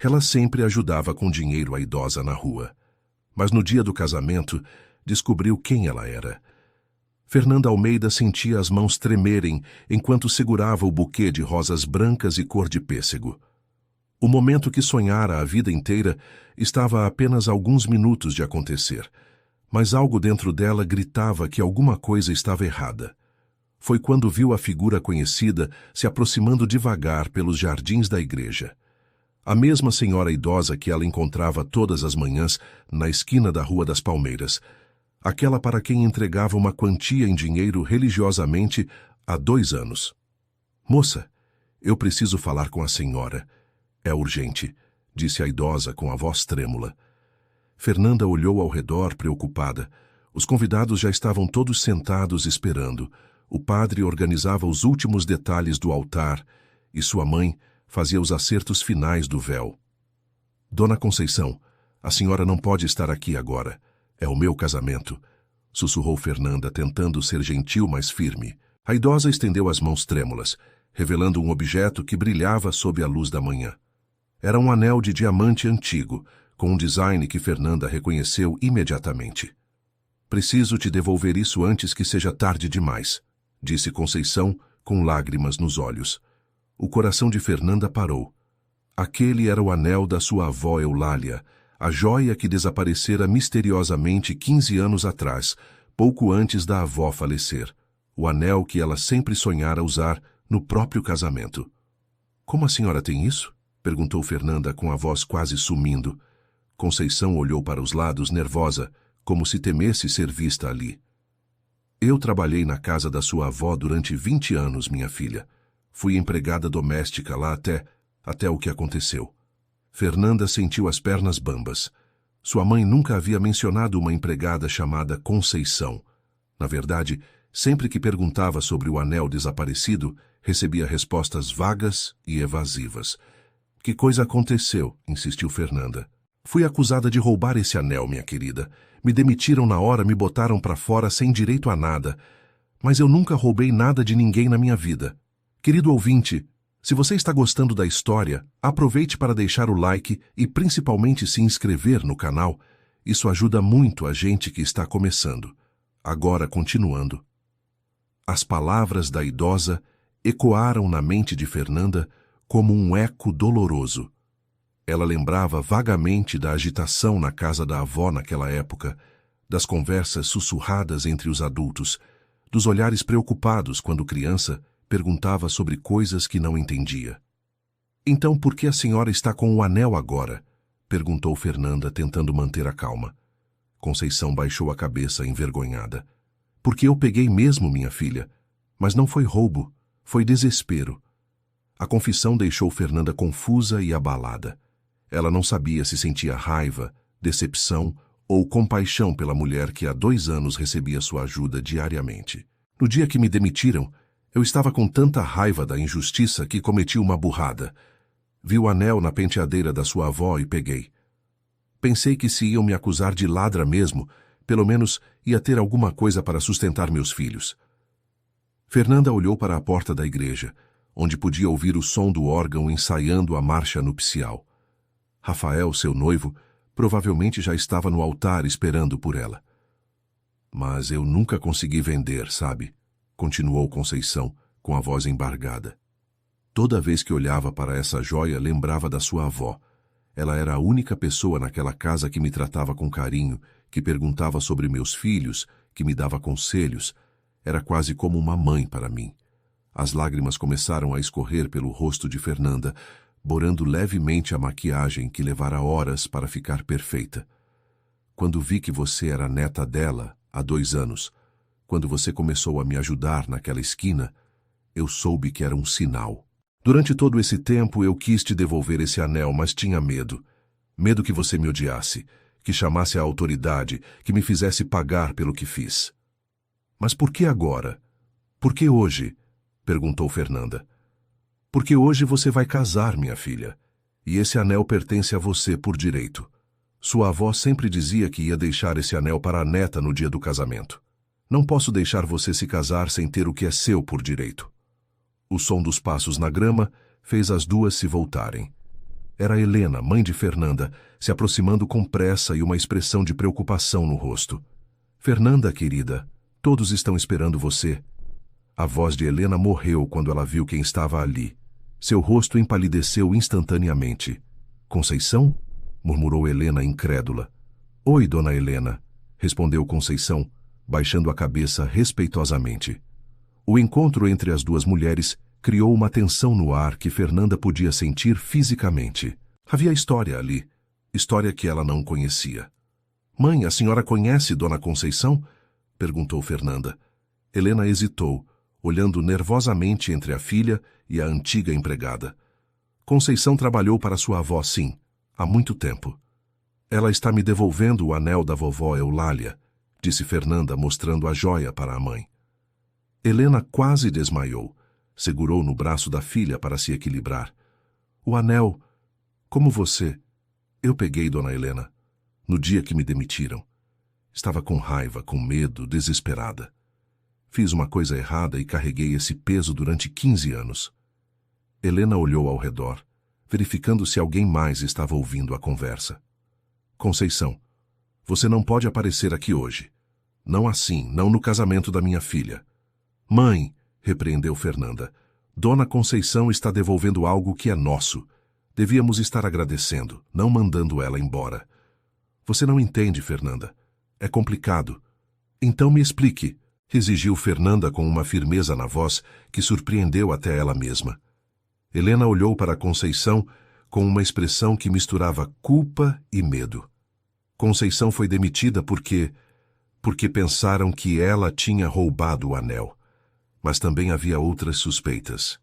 Ela sempre ajudava com dinheiro a idosa na rua. Mas no dia do casamento, descobriu quem ela era. Fernanda Almeida sentia as mãos tremerem enquanto segurava o buquê de rosas brancas e cor de pêssego. O momento que sonhara a vida inteira estava a apenas alguns minutos de acontecer, mas algo dentro dela gritava que alguma coisa estava errada. Foi quando viu a figura conhecida se aproximando devagar pelos jardins da igreja. A mesma senhora idosa que ela encontrava todas as manhãs na esquina da Rua das Palmeiras, aquela para quem entregava uma quantia em dinheiro religiosamente há 2 anos. "Moça, eu preciso falar com a senhora. É urgente", disse a idosa com a voz trêmula. Fernanda olhou ao redor preocupada. Os convidados já estavam todos sentados esperando. O padre organizava os últimos detalhes do altar e sua mãe fazia os acertos finais do véu. "Dona Conceição, a senhora não pode estar aqui agora. É o meu casamento", sussurrou Fernanda, tentando ser gentil, mas firme. A idosa estendeu as mãos trêmulas, revelando um objeto que brilhava sob a luz da manhã. Era um anel de diamante antigo, com um design que Fernanda reconheceu imediatamente. "Preciso te devolver isso antes que seja tarde demais", disse Conceição, com lágrimas nos olhos. O coração de Fernanda parou. Aquele era o anel da sua avó Eulália, a joia que desaparecera misteriosamente 15 anos atrás, pouco antes da avó falecer. O anel que ela sempre sonhara usar no próprio casamento. "Como a senhora tem isso?", perguntou Fernanda com a voz quase sumindo. Conceição olhou para os lados nervosa, como se temesse ser vista ali. "Eu trabalhei na casa da sua avó durante 20 anos, minha filha. Fui empregada doméstica lá até o que aconteceu." Fernanda sentiu as pernas bambas. Sua mãe nunca havia mencionado uma empregada chamada Conceição. Na verdade, sempre que perguntava sobre o anel desaparecido, recebia respostas vagas e evasivas. "Que coisa aconteceu?", insistiu Fernanda. "Fui acusada de roubar esse anel, minha querida. Me demitiram na hora, me botaram para fora sem direito a nada. Mas eu nunca roubei nada de ninguém na minha vida." Querido ouvinte, se você está gostando da história, aproveite para deixar o like e principalmente se inscrever no canal. Isso ajuda muito a gente que está começando. Agora, continuando. As palavras da idosa ecoaram na mente de Fernanda como um eco doloroso. Ela lembrava vagamente da agitação na casa da avó naquela época, das conversas sussurradas entre os adultos, dos olhares preocupados quando criança perguntava sobre coisas que não entendia. "Então por que a senhora está com o anel agora?", perguntou Fernanda, tentando manter a calma. Conceição baixou a cabeça, envergonhada. "Porque eu peguei mesmo, minha filha. Mas não foi roubo, foi desespero." A confissão deixou Fernanda confusa e abalada. Ela não sabia se sentia raiva, decepção ou compaixão pela mulher que há 2 anos recebia sua ajuda diariamente. "No dia que me demitiram, eu estava com tanta raiva da injustiça que cometi uma burrada. Vi o anel na penteadeira da sua avó e peguei. Pensei que se iam me acusar de ladra mesmo, pelo menos ia ter alguma coisa para sustentar meus filhos." Fernanda olhou para a porta da igreja, onde podia ouvir o som do órgão ensaiando a marcha nupcial. Rafael, seu noivo, provavelmente já estava no altar esperando por ela. "Mas eu nunca consegui vender, sabe?", continuou Conceição, com a voz embargada. "Toda vez que olhava para essa joia, lembrava da sua avó. Ela era a única pessoa naquela casa que me tratava com carinho, que perguntava sobre meus filhos, que me dava conselhos. Era quase como uma mãe para mim." As lágrimas começaram a escorrer pelo rosto de Fernanda, borando levemente a maquiagem que levara horas para ficar perfeita. "Quando vi que você era neta dela, há 2 anos, quando você começou a me ajudar naquela esquina, eu soube que era um sinal. Durante todo esse tempo eu quis te devolver esse anel, mas tinha medo. Medo que você me odiasse, que chamasse a autoridade, que me fizesse pagar pelo que fiz." "Mas por que agora? Por que hoje?", perguntou Fernanda. "Porque hoje você vai casar, minha filha, e esse anel pertence a você por direito. Sua avó sempre dizia que ia deixar esse anel para a neta no dia do casamento. Não posso deixar você se casar sem ter o que é seu por direito." O som dos passos na grama fez as duas se voltarem. Era Helena, mãe de Fernanda, se aproximando com pressa e uma expressão de preocupação no rosto. Fernanda, querida, todos estão esperando você. A voz de Helena morreu quando ela viu quem estava ali. Seu rosto empalideceu instantaneamente. Conceição? Murmurou Helena incrédula. Oi, dona Helena, respondeu Conceição, baixando a cabeça respeitosamente. O encontro entre as duas mulheres criou uma tensão no ar que Fernanda podia sentir fisicamente. Havia história ali, história que ela não conhecia. Mãe, a senhora conhece Dona Conceição? Perguntou Fernanda. Helena hesitou, olhando nervosamente entre a filha e a antiga empregada. Conceição trabalhou para sua avó, sim, há muito tempo. Ela está me devolvendo o anel da vovó Eulália, disse Fernanda, mostrando a joia para a mãe. Helena quase desmaiou. Segurou no braço da filha para se equilibrar. O anel, como você, eu peguei, dona Helena, no dia que me demitiram. Estava com raiva, com medo, desesperada. Fiz uma coisa errada e carreguei esse peso durante 15 anos. Helena olhou ao redor, verificando se alguém mais estava ouvindo a conversa. Conceição, você não pode aparecer aqui hoje. Não assim, não no casamento da minha filha. Mãe, repreendeu Fernanda, Dona Conceição está devolvendo algo que é nosso. Devíamos estar agradecendo, não mandando ela embora. Você não entende, Fernanda. É complicado. Então me explique, exigiu Fernanda com uma firmeza na voz que surpreendeu até ela mesma. Helena olhou para Conceição com uma expressão que misturava culpa e medo. Conceição foi demitida porque pensaram que ela tinha roubado o anel. Mas também havia outras suspeitas.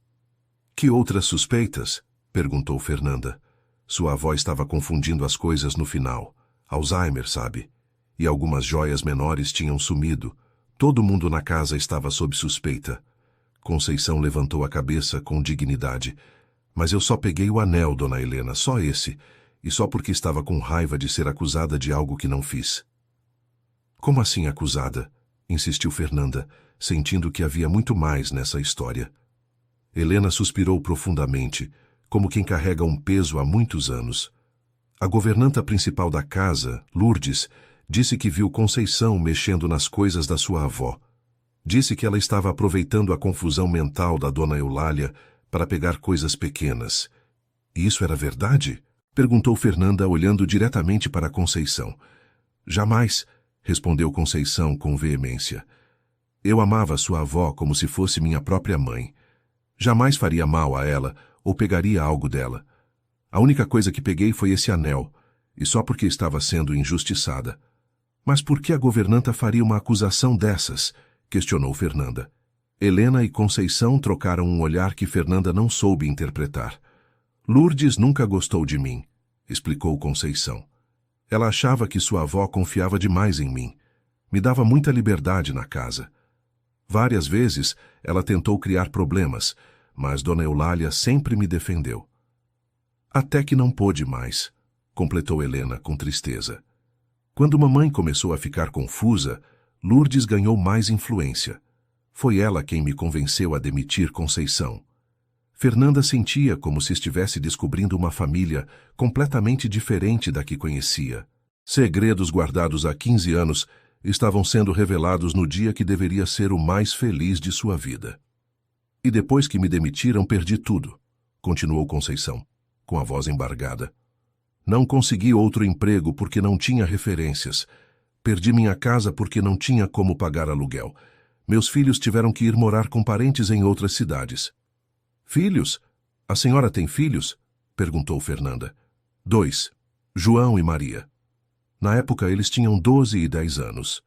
Que outras suspeitas? Perguntou Fernanda. Sua avó estava confundindo as coisas no final. Alzheimer, sabe? E algumas joias menores tinham sumido. Todo mundo na casa estava sob suspeita. Conceição levantou a cabeça com dignidade. Mas eu só peguei o anel, dona Helena, só esse. E só porque estava com raiva de ser acusada de algo que não fiz. Como assim acusada? Insistiu Fernanda, sentindo que havia muito mais nessa história. Helena suspirou profundamente, como quem carrega um peso há muitos anos. A governanta principal da casa, Lourdes, disse que viu Conceição mexendo nas coisas da sua avó. Disse que ela estava aproveitando a confusão mental da dona Eulália para pegar coisas pequenas. E isso era verdade? Perguntou Fernanda, olhando diretamente para Conceição. Jamais, respondeu Conceição com veemência. Eu amava sua avó como se fosse minha própria mãe. Jamais faria mal a ela ou pegaria algo dela. A única coisa que peguei foi esse anel, e só porque estava sendo injustiçada. Mas por que a governanta faria uma acusação dessas? Questionou Fernanda. Helena e Conceição trocaram um olhar que Fernanda não soube interpretar. Lourdes nunca gostou de mim, explicou Conceição. Ela achava que sua avó confiava demais em mim. Me dava muita liberdade na casa. Várias vezes ela tentou criar problemas, mas Dona Eulália sempre me defendeu. Até que não pôde mais, completou Helena com tristeza. Quando mamãe começou a ficar confusa, Lourdes ganhou mais influência. Foi ela quem me convenceu a demitir Conceição. Fernanda sentia como se estivesse descobrindo uma família completamente diferente da que conhecia. Segredos guardados há 15 anos estavam sendo revelados no dia que deveria ser o mais feliz de sua vida. E depois que me demitiram, perdi tudo, continuou Conceição, com a voz embargada. Não consegui outro emprego porque não tinha referências. Perdi minha casa porque não tinha como pagar aluguel. Meus filhos tiveram que ir morar com parentes em outras cidades. Filhos? A senhora tem filhos? Perguntou Fernanda. 2, João e Maria. Na época eles tinham 12 e 10 anos.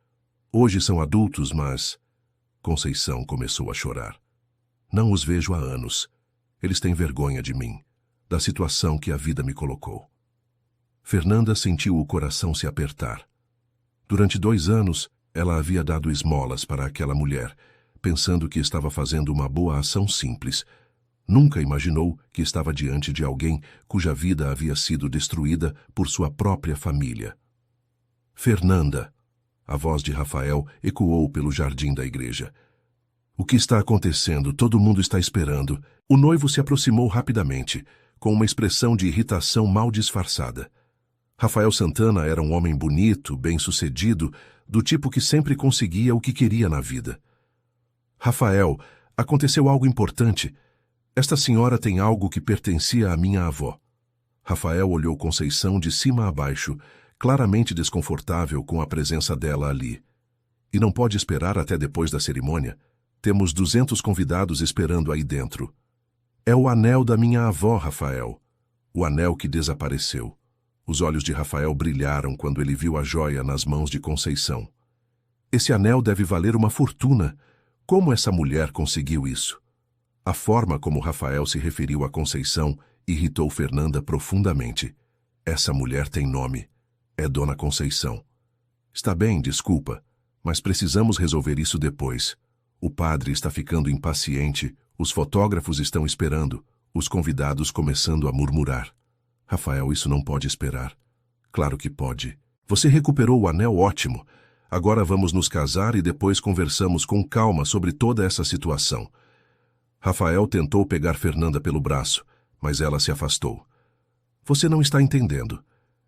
Hoje são adultos, mas... Conceição começou a chorar. Não os vejo há anos. Eles têm vergonha de mim, da situação que a vida me colocou. Fernanda sentiu o coração se apertar. Durante 2 anos, ela havia dado esmolas para aquela mulher, pensando que estava fazendo uma boa ação simples. Nunca imaginou que estava diante de alguém cuja vida havia sido destruída por sua própria família. Fernanda, a voz de Rafael ecoou pelo jardim da igreja. O que está acontecendo? Todo mundo está esperando. O noivo se aproximou rapidamente. com uma expressão de irritação mal disfarçada. Rafael Santana era um homem bonito, bem-sucedido, do tipo que sempre conseguia o que queria na vida. Rafael, aconteceu algo importante. Esta senhora tem algo que pertencia à minha avó. Rafael olhou Conceição de cima a baixo, claramente desconfortável com a presença dela ali. E não pode esperar até depois da cerimônia? Temos 200 convidados esperando aí dentro. É o anel da minha avó, Rafael. O anel que desapareceu. Os olhos de Rafael brilharam quando ele viu a joia nas mãos de Conceição. Esse anel deve valer uma fortuna. Como essa mulher conseguiu isso? A forma como Rafael se referiu a Conceição irritou Fernanda profundamente. Essa mulher tem nome. É Dona Conceição. Está bem, desculpa, mas precisamos resolver isso depois. O padre está ficando impaciente, os fotógrafos estão esperando, os convidados começando a murmurar. Rafael, isso não pode esperar. Claro que pode. Você recuperou o anel, ótimo. Agora vamos nos casar e depois conversamos com calma sobre toda essa situação. Rafael tentou pegar Fernanda pelo braço, mas ela se afastou. Você não está entendendo.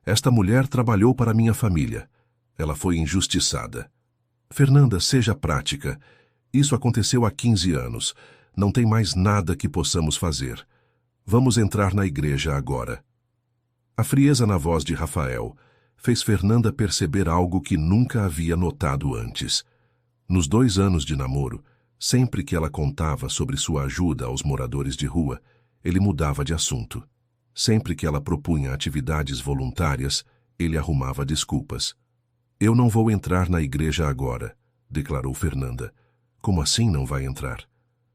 Esta mulher trabalhou para minha família. Ela foi injustiçada. Fernanda, seja prática. Isso aconteceu há 15 anos. Não tem mais nada que possamos fazer. Vamos entrar na igreja agora. A frieza na voz de Rafael fez Fernanda perceber algo que nunca havia notado antes. Nos 2 anos de namoro, sempre que ela contava sobre sua ajuda aos moradores de rua, ele mudava de assunto. Sempre que ela propunha atividades voluntárias, ele arrumava desculpas. Eu não vou entrar na igreja agora, declarou Fernanda. Como assim não vai entrar?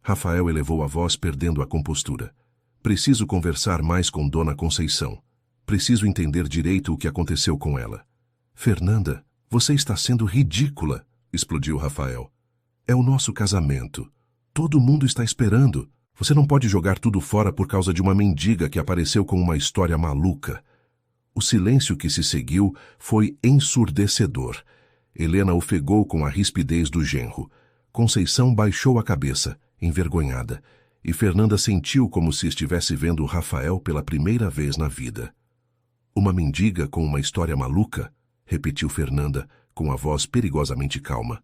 Rafael elevou a voz, perdendo a compostura. Preciso conversar mais com Dona Conceição. Preciso entender direito o que aconteceu com ela. Fernanda, você está sendo ridícula, explodiu Rafael. É o nosso casamento. Todo mundo está esperando. Você não pode jogar tudo fora por causa de uma mendiga que apareceu com uma história maluca. O silêncio que se seguiu foi ensurdecedor. Helena ofegou com a rispidez do genro. Conceição baixou a cabeça, envergonhada, e Fernanda sentiu como se estivesse vendo Rafael pela primeira vez na vida. Uma mendiga com uma história maluca? Repetiu Fernanda, com a voz perigosamente calma.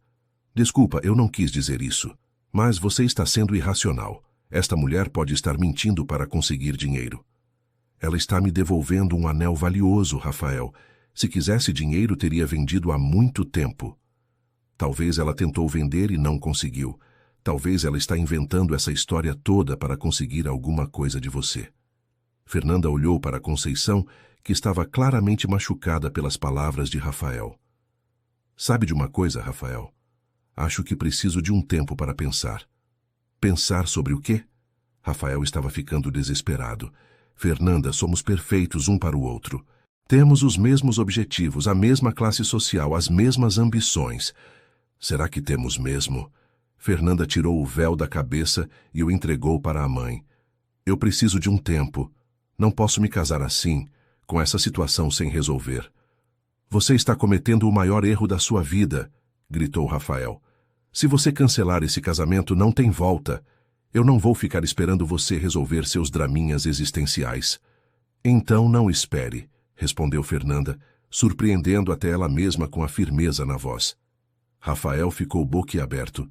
Desculpa, eu não quis dizer isso. Mas você está sendo irracional. Esta mulher pode estar mentindo para conseguir dinheiro. Ela está me devolvendo um anel valioso, Rafael. Se quisesse dinheiro, teria vendido há muito tempo. Talvez ela tentou vender e não conseguiu. Talvez ela está inventando essa história toda para conseguir alguma coisa de você. Fernanda olhou para Conceição, que estava claramente machucada pelas palavras de Rafael. Sabe de uma coisa, Rafael? Acho que preciso de um tempo para pensar. Pensar sobre o quê? Rafael estava ficando desesperado. Fernanda, somos perfeitos um para o outro. Temos os mesmos objetivos, a mesma classe social, as mesmas ambições. Será que temos mesmo? Fernanda tirou o véu da cabeça e o entregou para a mãe. Eu preciso de um tempo. Não posso me casar assim, com essa situação sem resolver. Você está cometendo o maior erro da sua vida, gritou Rafael. Se você cancelar esse casamento, não tem volta. Eu não vou ficar esperando você resolver seus draminhas existenciais. Então não espere, respondeu Fernanda, surpreendendo até ela mesma com a firmeza na voz. Rafael ficou boquiaberto.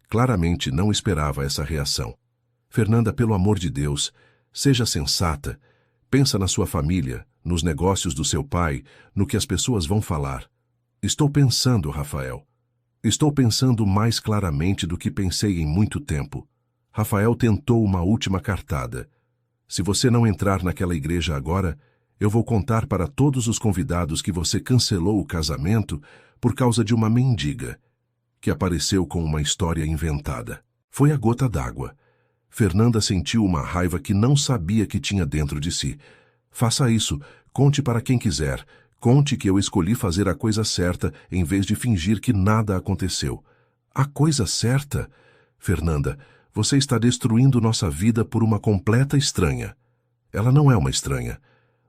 Claramente não esperava essa reação. Fernanda, pelo amor de Deus, seja sensata. Pensa na sua família, nos negócios do seu pai, no que as pessoas vão falar. Estou pensando, Rafael. Estou pensando mais claramente do que pensei em muito tempo. Rafael tentou uma última cartada. Se você não entrar naquela igreja agora, eu vou contar para todos os convidados que você cancelou o casamento por causa de uma mendiga, que apareceu com uma história inventada. Foi a gota d'água. Fernanda sentiu uma raiva que não sabia que tinha dentro de si. Faça isso, conte para quem quiser. Conte que eu escolhi fazer a coisa certa em vez de fingir que nada aconteceu. A coisa certa? Fernanda, você está destruindo nossa vida por uma completa estranha. Ela não é uma estranha.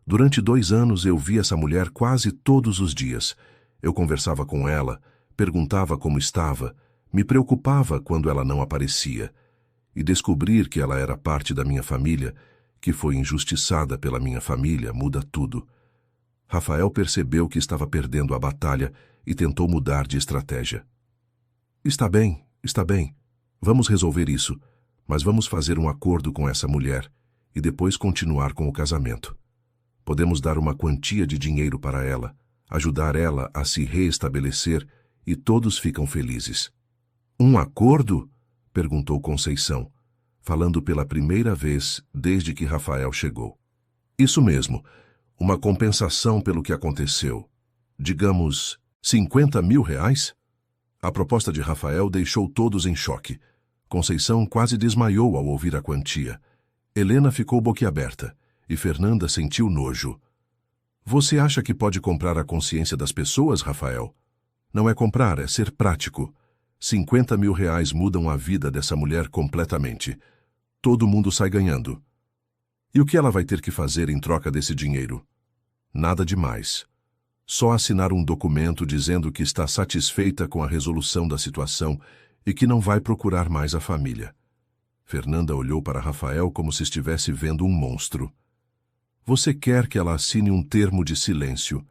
Durante 2 anos eu vi essa mulher quase todos os dias. Eu conversava com ela, perguntava como estava, me preocupava quando ela não aparecia. E descobrir que ela era parte da minha família, que foi injustiçada pela minha família, muda tudo. Rafael percebeu que estava perdendo a batalha e tentou mudar de estratégia. Está bem. Vamos resolver isso, mas vamos fazer um acordo com essa mulher e depois continuar com o casamento. Podemos dar uma quantia de dinheiro para ela, ajudar ela a se reestabelecer e todos ficam felizes. Um acordo? Perguntou Conceição, falando pela primeira vez desde que Rafael chegou. Isso mesmo, uma compensação pelo que aconteceu. Digamos, 50 mil reais? A proposta de Rafael deixou todos em choque. Conceição quase desmaiou ao ouvir a quantia. Helena ficou boquiaberta e Fernanda sentiu nojo. Você acha que pode comprar a consciência das pessoas, Rafael? Não é comprar, é ser prático. 50 mil reais mudam a vida dessa mulher completamente. Todo mundo sai ganhando. E o que ela vai ter que fazer em troca desse dinheiro? Nada demais. Só assinar um documento dizendo que está satisfeita com a resolução da situação e que não vai procurar mais a família. Fernanda olhou para Rafael como se estivesse vendo um monstro. Você quer que ela assine um termo de silêncio.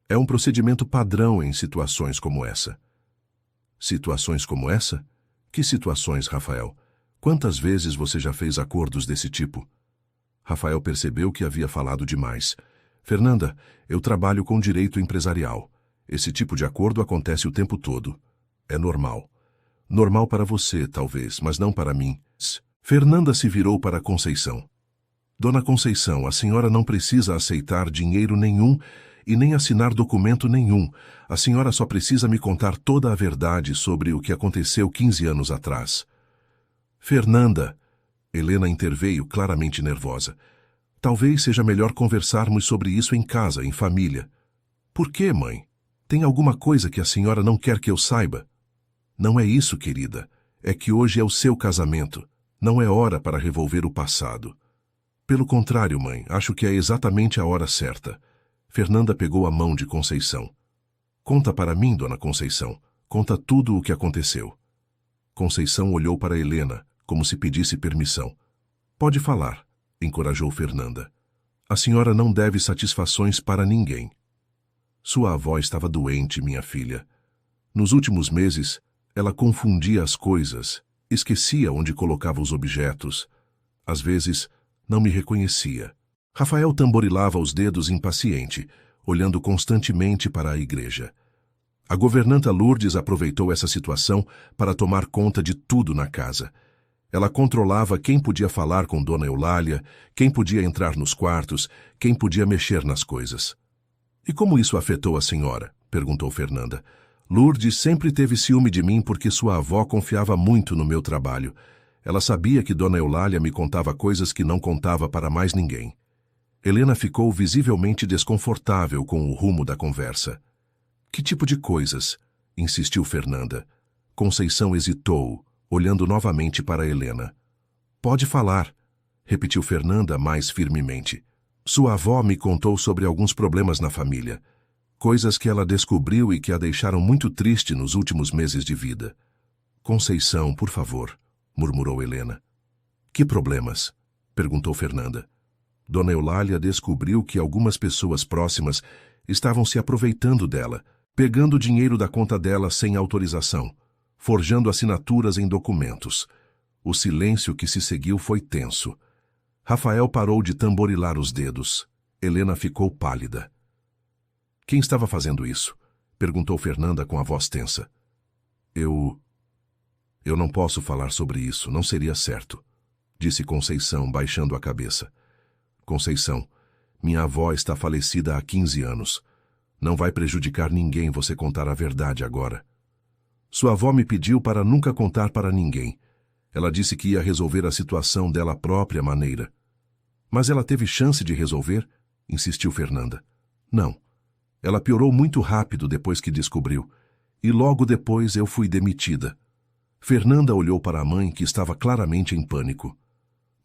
É um procedimento padrão em situações como essa. Situações como essa? Que situações, Rafael? Quantas vezes você já fez acordos desse tipo? Rafael percebeu que havia falado demais. Fernanda, eu trabalho com direito empresarial. Esse tipo de acordo acontece o tempo todo. É normal. Normal para você, talvez, mas não para mim. Fernanda se virou para Conceição. Dona Conceição, a senhora não precisa aceitar dinheiro nenhum e nem assinar documento nenhum. A senhora só precisa me contar toda a verdade sobre o que aconteceu 15 anos atrás. Fernanda, Helena interveio claramente nervosa. Talvez seja melhor conversarmos sobre isso em casa, em família. Por quê, mãe? Tem alguma coisa que a senhora não quer que eu saiba? Não é isso, querida. É que hoje é o seu casamento. Não é hora para revolver o passado. Pelo contrário, mãe, acho que é exatamente a hora certa. Fernanda pegou a mão de Conceição. Conta para mim, dona Conceição. Conta tudo o que aconteceu. Conceição olhou para Helena, como se pedisse permissão. Pode falar, encorajou Fernanda. A senhora não deve satisfações para ninguém. Sua avó estava doente, minha filha. Nos últimos meses, ela confundia as coisas, esquecia onde colocava os objetos. Às vezes, não me reconhecia. Rafael tamborilava os dedos impaciente, olhando constantemente para a igreja. A governanta Lourdes aproveitou essa situação para tomar conta de tudo na casa. Ela controlava quem podia falar com Dona Eulália, quem podia entrar nos quartos, quem podia mexer nas coisas. E como isso afetou a senhora? Perguntou Fernanda. Lourdes sempre teve ciúme de mim porque sua avó confiava muito no meu trabalho. Ela sabia que Dona Eulália me contava coisas que não contava para mais ninguém. Helena ficou visivelmente desconfortável com o rumo da conversa. Que tipo de coisas? Insistiu Fernanda. Conceição hesitou, olhando novamente para Helena. Pode falar, repetiu Fernanda mais firmemente. Sua avó me contou sobre alguns problemas na família. Coisas que ela descobriu e que a deixaram muito triste nos últimos meses de vida. Conceição, por favor, murmurou Helena. Que problemas? Perguntou Fernanda. Dona Eulália descobriu que algumas pessoas próximas estavam se aproveitando dela, pegando dinheiro da conta dela sem autorização, forjando assinaturas em documentos. O silêncio que se seguiu foi tenso. Rafael parou de tamborilar os dedos. Helena ficou pálida. Quem estava fazendo isso? Perguntou Fernanda com a voz tensa. Eu não posso falar sobre isso, não seria certo, disse Conceição, baixando a cabeça. Conceição, minha avó está falecida há 15 anos. Não vai prejudicar ninguém você contar a verdade agora. Sua avó me pediu para nunca contar para ninguém. Ela disse que ia resolver a situação dela própria maneira. Mas ela teve chance de resolver? Insistiu Fernanda. Não. Ela piorou muito rápido depois que descobriu. E logo depois eu fui demitida. Fernanda olhou para a mãe, que estava claramente em pânico.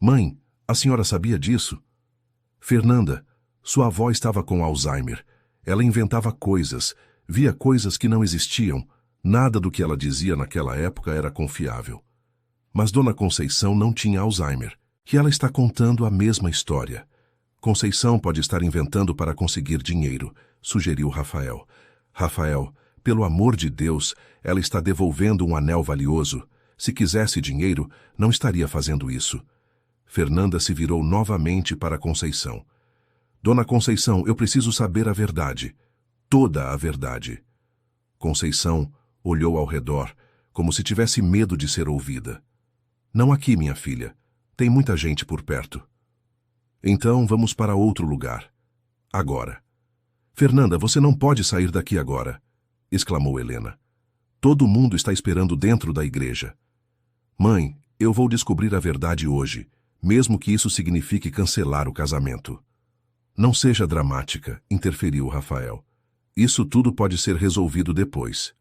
Mãe, a senhora sabia disso? Fernanda, sua avó estava com Alzheimer. Ela inventava coisas, via coisas que não existiam. Nada do que ela dizia naquela época era confiável. Mas Dona Conceição não tinha Alzheimer. Que ela está contando a mesma história. Conceição pode estar inventando para conseguir dinheiro, sugeriu Rafael. Rafael, pelo amor de Deus, ela está devolvendo um anel valioso. Se quisesse dinheiro, não estaria fazendo isso. Fernanda se virou novamente para Conceição. Dona Conceição, eu preciso saber a verdade. Toda a verdade. Conceição olhou ao redor, como se tivesse medo de ser ouvida. Não aqui, minha filha. Tem muita gente por perto. Então vamos para outro lugar. Agora. Fernanda, você não pode sair daqui agora, exclamou Helena. Todo mundo está esperando dentro da igreja. Mãe, eu vou descobrir a verdade hoje, mesmo que isso signifique cancelar o casamento. Não seja dramática, interferiu Rafael. Isso tudo pode ser resolvido depois.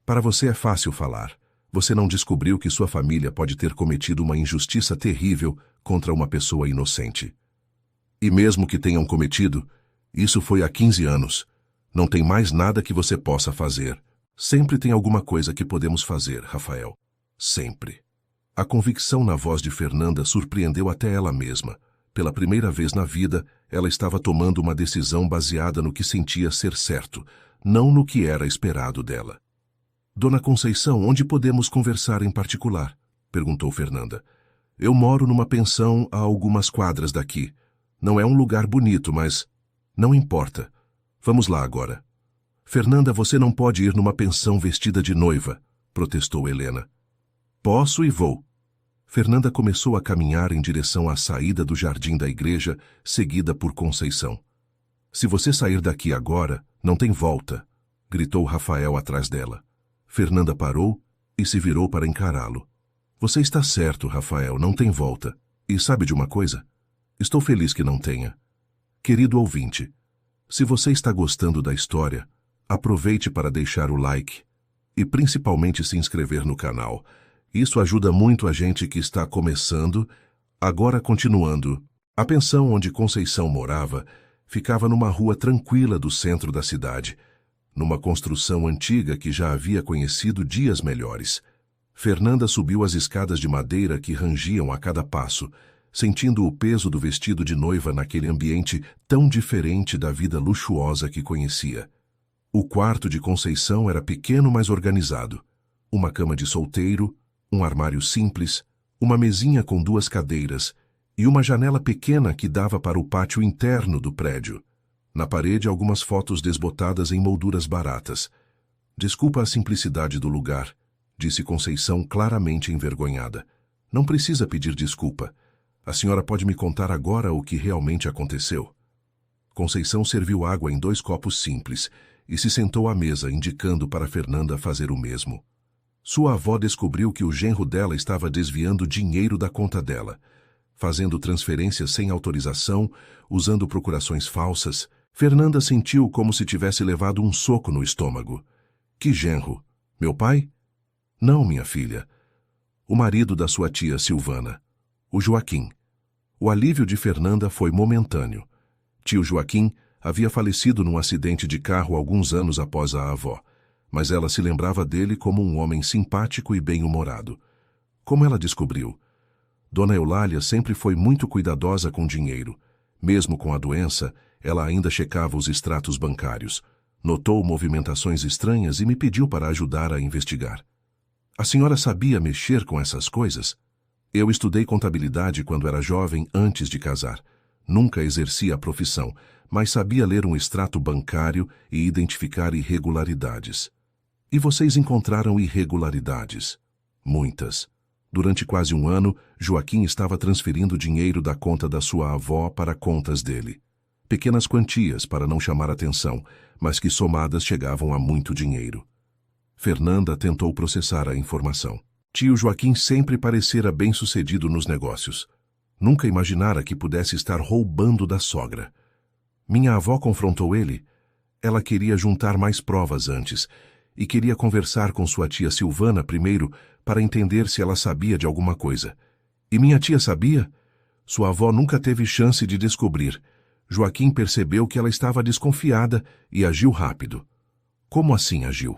Para você é fácil falar. Você não descobriu que sua família pode ter cometido uma injustiça terrível contra uma pessoa inocente. E mesmo que tenham cometido, isso foi há 15 anos. Não tem mais nada que você possa fazer. Sempre tem alguma coisa que podemos fazer, Rafael. Sempre. A convicção na voz de Fernanda surpreendeu até ela mesma. Pela primeira vez na vida, ela estava tomando uma decisão baseada no que sentia ser certo, não no que era esperado dela. Dona Conceição, onde podemos conversar em particular? Perguntou Fernanda. Eu moro numa pensão a algumas quadras daqui. Não é um lugar bonito, mas... Não importa. Vamos lá agora. Fernanda, você não pode ir numa pensão vestida de noiva, protestou Helena. Posso e vou. Fernanda começou a caminhar em direção à saída do jardim da igreja, seguida por Conceição. Se você sair daqui agora, não tem volta, gritou Rafael atrás dela. Fernanda parou e se virou para encará-lo. Você está certo, Rafael, não tem volta. E sabe de uma coisa? Estou feliz que não tenha. Querido ouvinte, se você está gostando da história, aproveite para deixar o like e principalmente se inscrever no canal. Isso ajuda muito a gente que está começando. Agora continuando. A pensão onde Conceição morava ficava numa rua tranquila do centro da cidade, numa construção antiga que já havia conhecido dias melhores. Fernanda subiu as escadas de madeira que rangiam a cada passo, sentindo o peso do vestido de noiva naquele ambiente tão diferente da vida luxuosa que conhecia. O quarto de Conceição era pequeno, mas organizado. Uma cama de solteiro, um armário simples, uma mesinha com 2 cadeiras e uma janela pequena que dava para o pátio interno do prédio. Na parede, algumas fotos desbotadas em molduras baratas. Desculpa a simplicidade do lugar, disse Conceição claramente envergonhada. Não precisa pedir desculpa. A senhora pode me contar agora o que realmente aconteceu? Conceição serviu água em 2 copos simples e se sentou à mesa, indicando para Fernanda fazer o mesmo. Sua avó descobriu que o genro dela estava desviando dinheiro da conta dela, fazendo transferências sem autorização, usando procurações falsas. Fernanda sentiu como se tivesse levado um soco no estômago. Que genro? Meu pai? Não, minha filha. O marido da sua tia Silvana, o Joaquim. O alívio de Fernanda foi momentâneo. Tio Joaquim havia falecido num acidente de carro alguns anos após a avó, mas ela se lembrava dele como um homem simpático e bem-humorado. Como ela descobriu? Dona Eulália sempre foi muito cuidadosa com dinheiro. Mesmo com a doença, ela ainda checava os extratos bancários. Notou movimentações estranhas e me pediu para ajudar a investigar. A senhora sabia mexer com essas coisas? Eu estudei contabilidade quando era jovem, antes de casar. Nunca exerci a profissão, mas sabia ler um extrato bancário e identificar irregularidades. E vocês encontraram irregularidades? Muitas. Durante quase um ano, Joaquim estava transferindo dinheiro da conta da sua avó para contas dele. Pequenas quantias para não chamar atenção, mas que somadas chegavam a muito dinheiro. Fernanda tentou processar a informação. Tio Joaquim sempre parecera bem-sucedido nos negócios. Nunca imaginara que pudesse estar roubando da sogra. Minha avó confrontou ele. Ela queria juntar mais provas antes e queria conversar com sua tia Silvana primeiro para entender se ela sabia de alguma coisa. E minha tia sabia? Sua avó nunca teve chance de descobrir. Joaquim percebeu que ela estava desconfiada e agiu rápido. Como assim agiu?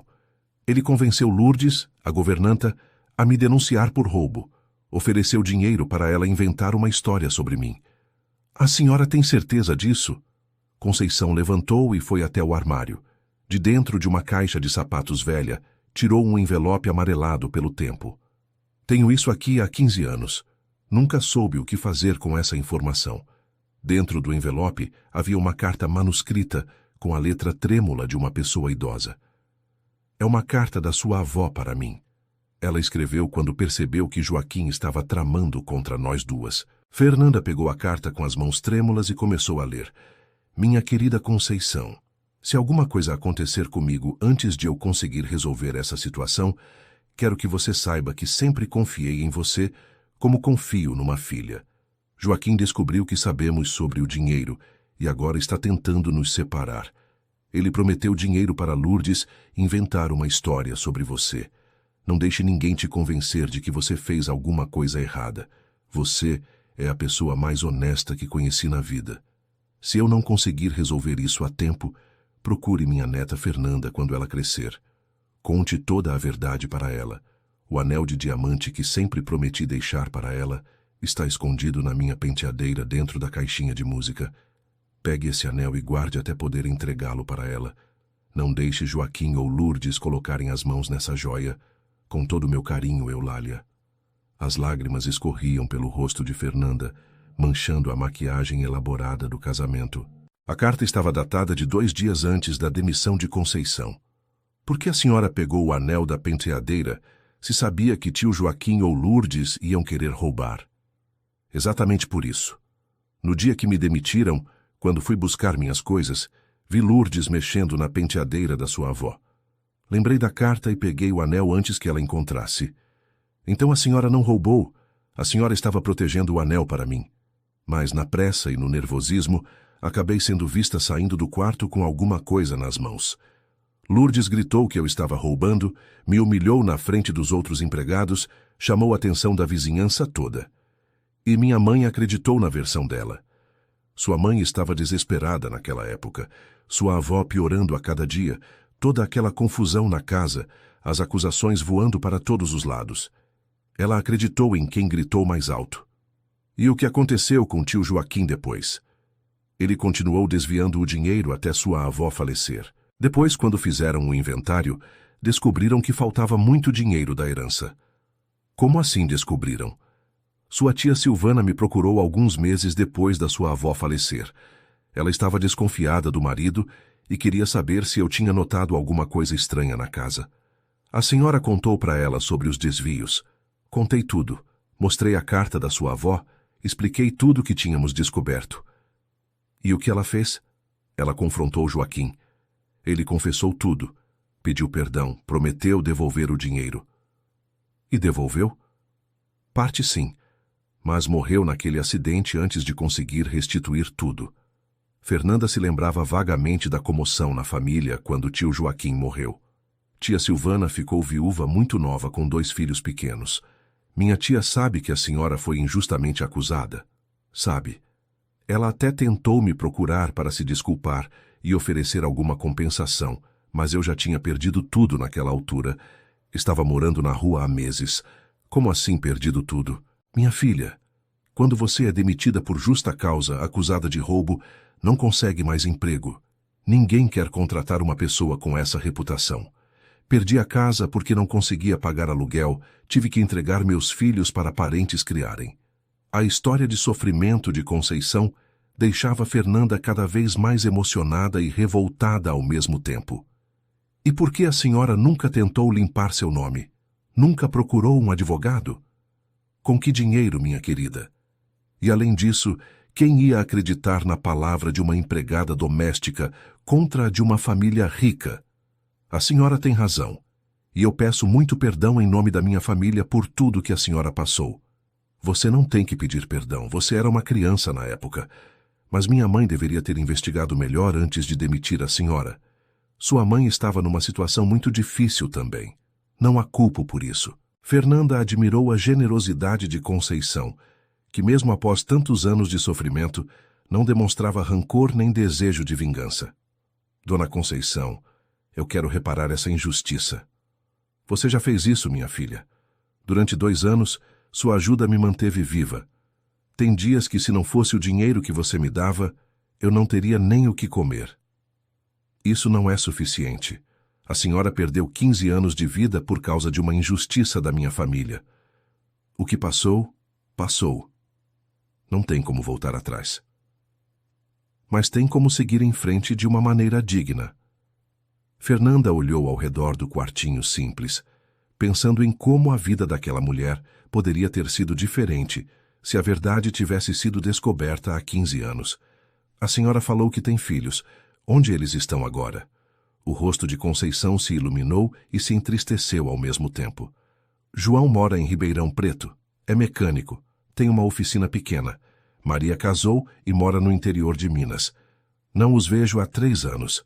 Ele convenceu Lourdes, a governanta, a me denunciar por roubo. Ofereceu dinheiro para ela inventar uma história sobre mim. A senhora tem certeza disso? Conceição levantou e foi até o armário. De dentro de uma caixa de sapatos velha, tirou um envelope amarelado pelo tempo. Tenho isso aqui há 15 anos. Nunca soube o que fazer com essa informação. Dentro do envelope havia uma carta manuscrita com a letra trêmula de uma pessoa idosa. É uma carta da sua avó para mim. Ela escreveu quando percebeu que Joaquim estava tramando contra nós duas. Fernanda pegou a carta com as mãos trêmulas e começou a ler. Minha querida Conceição, se alguma coisa acontecer comigo antes de eu conseguir resolver essa situação, quero que você saiba que sempre confiei em você como confio numa filha. Joaquim descobriu que sabemos sobre o dinheiro e agora está tentando nos separar. Ele prometeu dinheiro para Lourdes inventar uma história sobre você. Não deixe ninguém te convencer de que você fez alguma coisa errada. Você é a pessoa mais honesta que conheci na vida. Se eu não conseguir resolver isso a tempo, procure minha neta Fernanda quando ela crescer. Conte toda a verdade para ela. O anel de diamante que sempre prometi deixar para ela está escondido na minha penteadeira dentro da caixinha de música. Pegue esse anel e guarde até poder entregá-lo para ela. Não deixe Joaquim ou Lourdes colocarem as mãos nessa joia. Com todo o meu carinho, Eulália. As lágrimas escorriam pelo rosto de Fernanda, manchando a maquiagem elaborada do casamento. A carta estava datada de 2 dias antes da demissão de Conceição. Por que a senhora pegou o anel da penteadeira se sabia que tio Joaquim ou Lourdes iam querer roubar? Exatamente por isso. No dia que me demitiram, quando fui buscar minhas coisas, vi Lourdes mexendo na penteadeira da sua avó. Lembrei da carta e peguei o anel antes que ela encontrasse. Então a senhora não roubou, a senhora estava protegendo o anel para mim. Mas na pressa e no nervosismo, acabei sendo vista saindo do quarto com alguma coisa nas mãos. Lourdes gritou que eu estava roubando, me humilhou na frente dos outros empregados, chamou a atenção da vizinhança toda. E minha mãe acreditou na versão dela. Sua mãe estava desesperada naquela época, sua avó piorando a cada dia, toda aquela confusão na casa, as acusações voando para todos os lados. Ela acreditou em quem gritou mais alto. E o que aconteceu com tio Joaquim depois? Ele continuou desviando o dinheiro até sua avó falecer. Depois, quando fizeram o inventário, descobriram que faltava muito dinheiro da herança. Como assim descobriram? Sua tia Silvana me procurou alguns meses depois da sua avó falecer. Ela estava desconfiada do marido e queria saber se eu tinha notado alguma coisa estranha na casa. A senhora contou para ela sobre os desvios. Contei tudo. Mostrei a carta da sua avó, expliquei tudo o que tínhamos descoberto. E o que ela fez? Ela confrontou Joaquim. Ele confessou tudo, pediu perdão, prometeu devolver o dinheiro. E devolveu? Parte sim, mas morreu naquele acidente antes de conseguir restituir tudo. Fernanda se lembrava vagamente da comoção na família quando tio Joaquim morreu. Tia Silvana ficou viúva muito nova com 2 filhos pequenos. Minha tia sabe que a senhora foi injustamente acusada. Sabe. Ela até tentou me procurar para se desculpar e oferecer alguma compensação, mas eu já tinha perdido tudo naquela altura. Estava morando na rua há meses. Como assim perdido tudo? Minha filha, quando você é demitida por justa causa, acusada de roubo, não consegue mais emprego. Ninguém quer contratar uma pessoa com essa reputação. Perdi a casa porque não conseguia pagar aluguel, tive que entregar meus filhos para parentes criarem. A história de sofrimento de Conceição deixava Fernanda cada vez mais emocionada e revoltada ao mesmo tempo. E por que a senhora nunca tentou limpar seu nome? Nunca procurou um advogado? Com que dinheiro, minha querida? E além disso, quem ia acreditar na palavra de uma empregada doméstica contra a de uma família rica? A senhora tem razão, e eu peço muito perdão em nome da minha família por tudo que a senhora passou. Você não tem que pedir perdão, você era uma criança na época. Mas minha mãe deveria ter investigado melhor antes de demitir a senhora. Sua mãe estava numa situação muito difícil também. Não a culpo por isso. Fernanda admirou a generosidade de Conceição, que mesmo após tantos anos de sofrimento, não demonstrava rancor nem desejo de vingança. Dona Conceição, eu quero reparar essa injustiça. Você já fez isso, minha filha. Durante 2 anos, Sua ajuda me manteve viva. Tem dias que, se não fosse o dinheiro que você me dava, eu não teria nem o que comer. Isso não é suficiente. A senhora perdeu 15 anos de vida por causa de uma injustiça da minha família. O que passou, passou. Não tem como voltar atrás. Mas tem como seguir em frente de uma maneira digna. Fernanda olhou ao redor do quartinho simples, pensando em como a vida daquela mulher poderia ter sido diferente se a verdade tivesse sido descoberta há 15 anos. A senhora falou que tem filhos. Onde eles estão agora? O rosto de Conceição se iluminou e se entristeceu ao mesmo tempo. João mora em Ribeirão Preto. É mecânico. Tem uma oficina pequena. Maria casou e mora no interior de Minas. Não os vejo há 3 anos.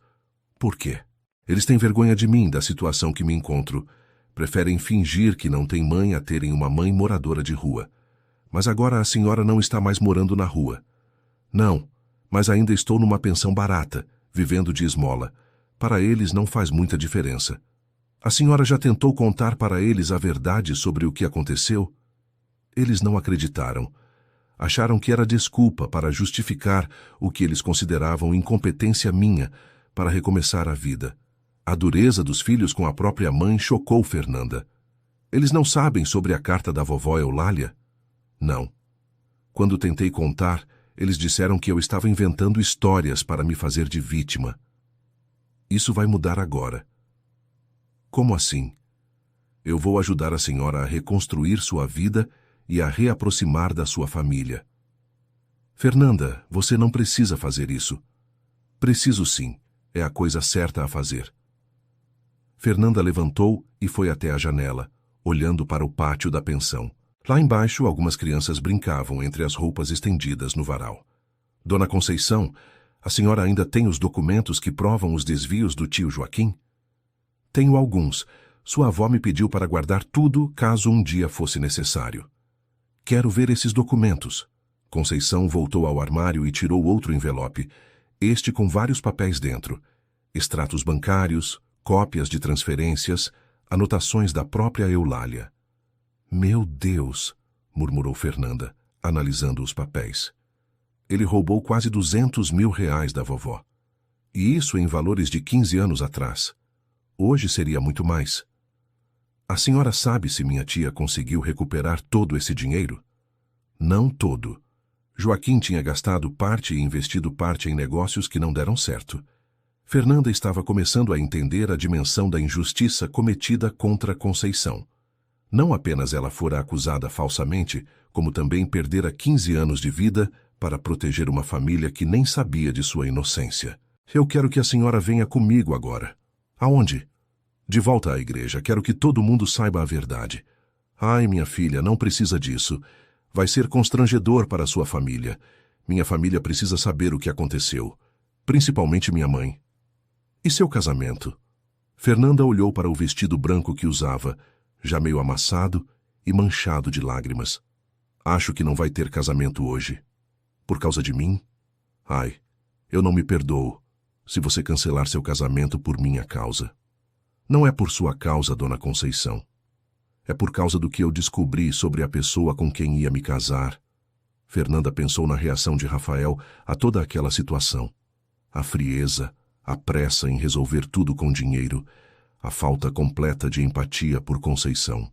Por quê? Eles têm vergonha de mim, da situação que me encontro. Preferem fingir que não têm mãe a terem uma mãe moradora de rua. Mas agora a senhora não está mais morando na rua. Não, mas ainda estou numa pensão barata, vivendo de esmola. Para eles não faz muita diferença. A senhora já tentou contar para eles a verdade sobre o que aconteceu? Eles não acreditaram. Acharam que era desculpa para justificar o que eles consideravam incompetência minha para recomeçar a vida. A dureza dos filhos com a própria mãe chocou Fernanda. Eles não sabem sobre a carta da vovó Eulália? Não. Quando tentei contar, eles disseram que eu estava inventando histórias para me fazer de vítima. Isso vai mudar agora. Como assim? Eu vou ajudar a senhora a reconstruir sua vida e a reaproximar da sua família. Fernanda, você não precisa fazer isso. Preciso sim, é a coisa certa a fazer. Fernanda levantou e foi até a janela, olhando para o pátio da pensão. Lá embaixo, algumas crianças brincavam entre as roupas estendidas no varal. Dona Conceição, a senhora ainda tem os documentos que provam os desvios do tio Joaquim? Tenho alguns. Sua avó me pediu para guardar tudo caso um dia fosse necessário. Quero ver esses documentos. Conceição voltou ao armário e tirou outro envelope, este com vários papéis dentro. Extratos bancários, cópias de transferências, anotações da própria Eulália. Meu Deus, murmurou Fernanda, analisando os papéis. Ele roubou quase R$ 200.000 da vovó. E isso em valores de 15 anos atrás. Hoje seria muito mais. A senhora sabe se minha tia conseguiu recuperar todo esse dinheiro? Não todo. Joaquim tinha gastado parte e investido parte em negócios que não deram certo. Fernanda estava começando a entender a dimensão da injustiça cometida contra Conceição. Não apenas ela fora acusada falsamente, como também perdera 15 anos de vida para proteger uma família que nem sabia de sua inocência. Eu quero que a senhora venha comigo agora. Aonde? De volta à igreja. Quero que todo mundo saiba a verdade. Ai, minha filha, não precisa disso. Vai ser constrangedor para a sua família. Minha família precisa saber o que aconteceu. Principalmente minha mãe. E seu casamento? Fernanda olhou para o vestido branco que usava, já meio amassado e manchado de lágrimas. Acho que não vai ter casamento hoje. Por causa de mim? Ai, eu não me perdoo se você cancelar seu casamento por minha causa. Não é por sua causa, Dona Conceição. É por causa do que eu descobri sobre a pessoa com quem ia me casar. Fernanda pensou na reação de Rafael a toda aquela situação. A frieza, a pressa em resolver tudo com dinheiro, a falta completa de empatia por Conceição.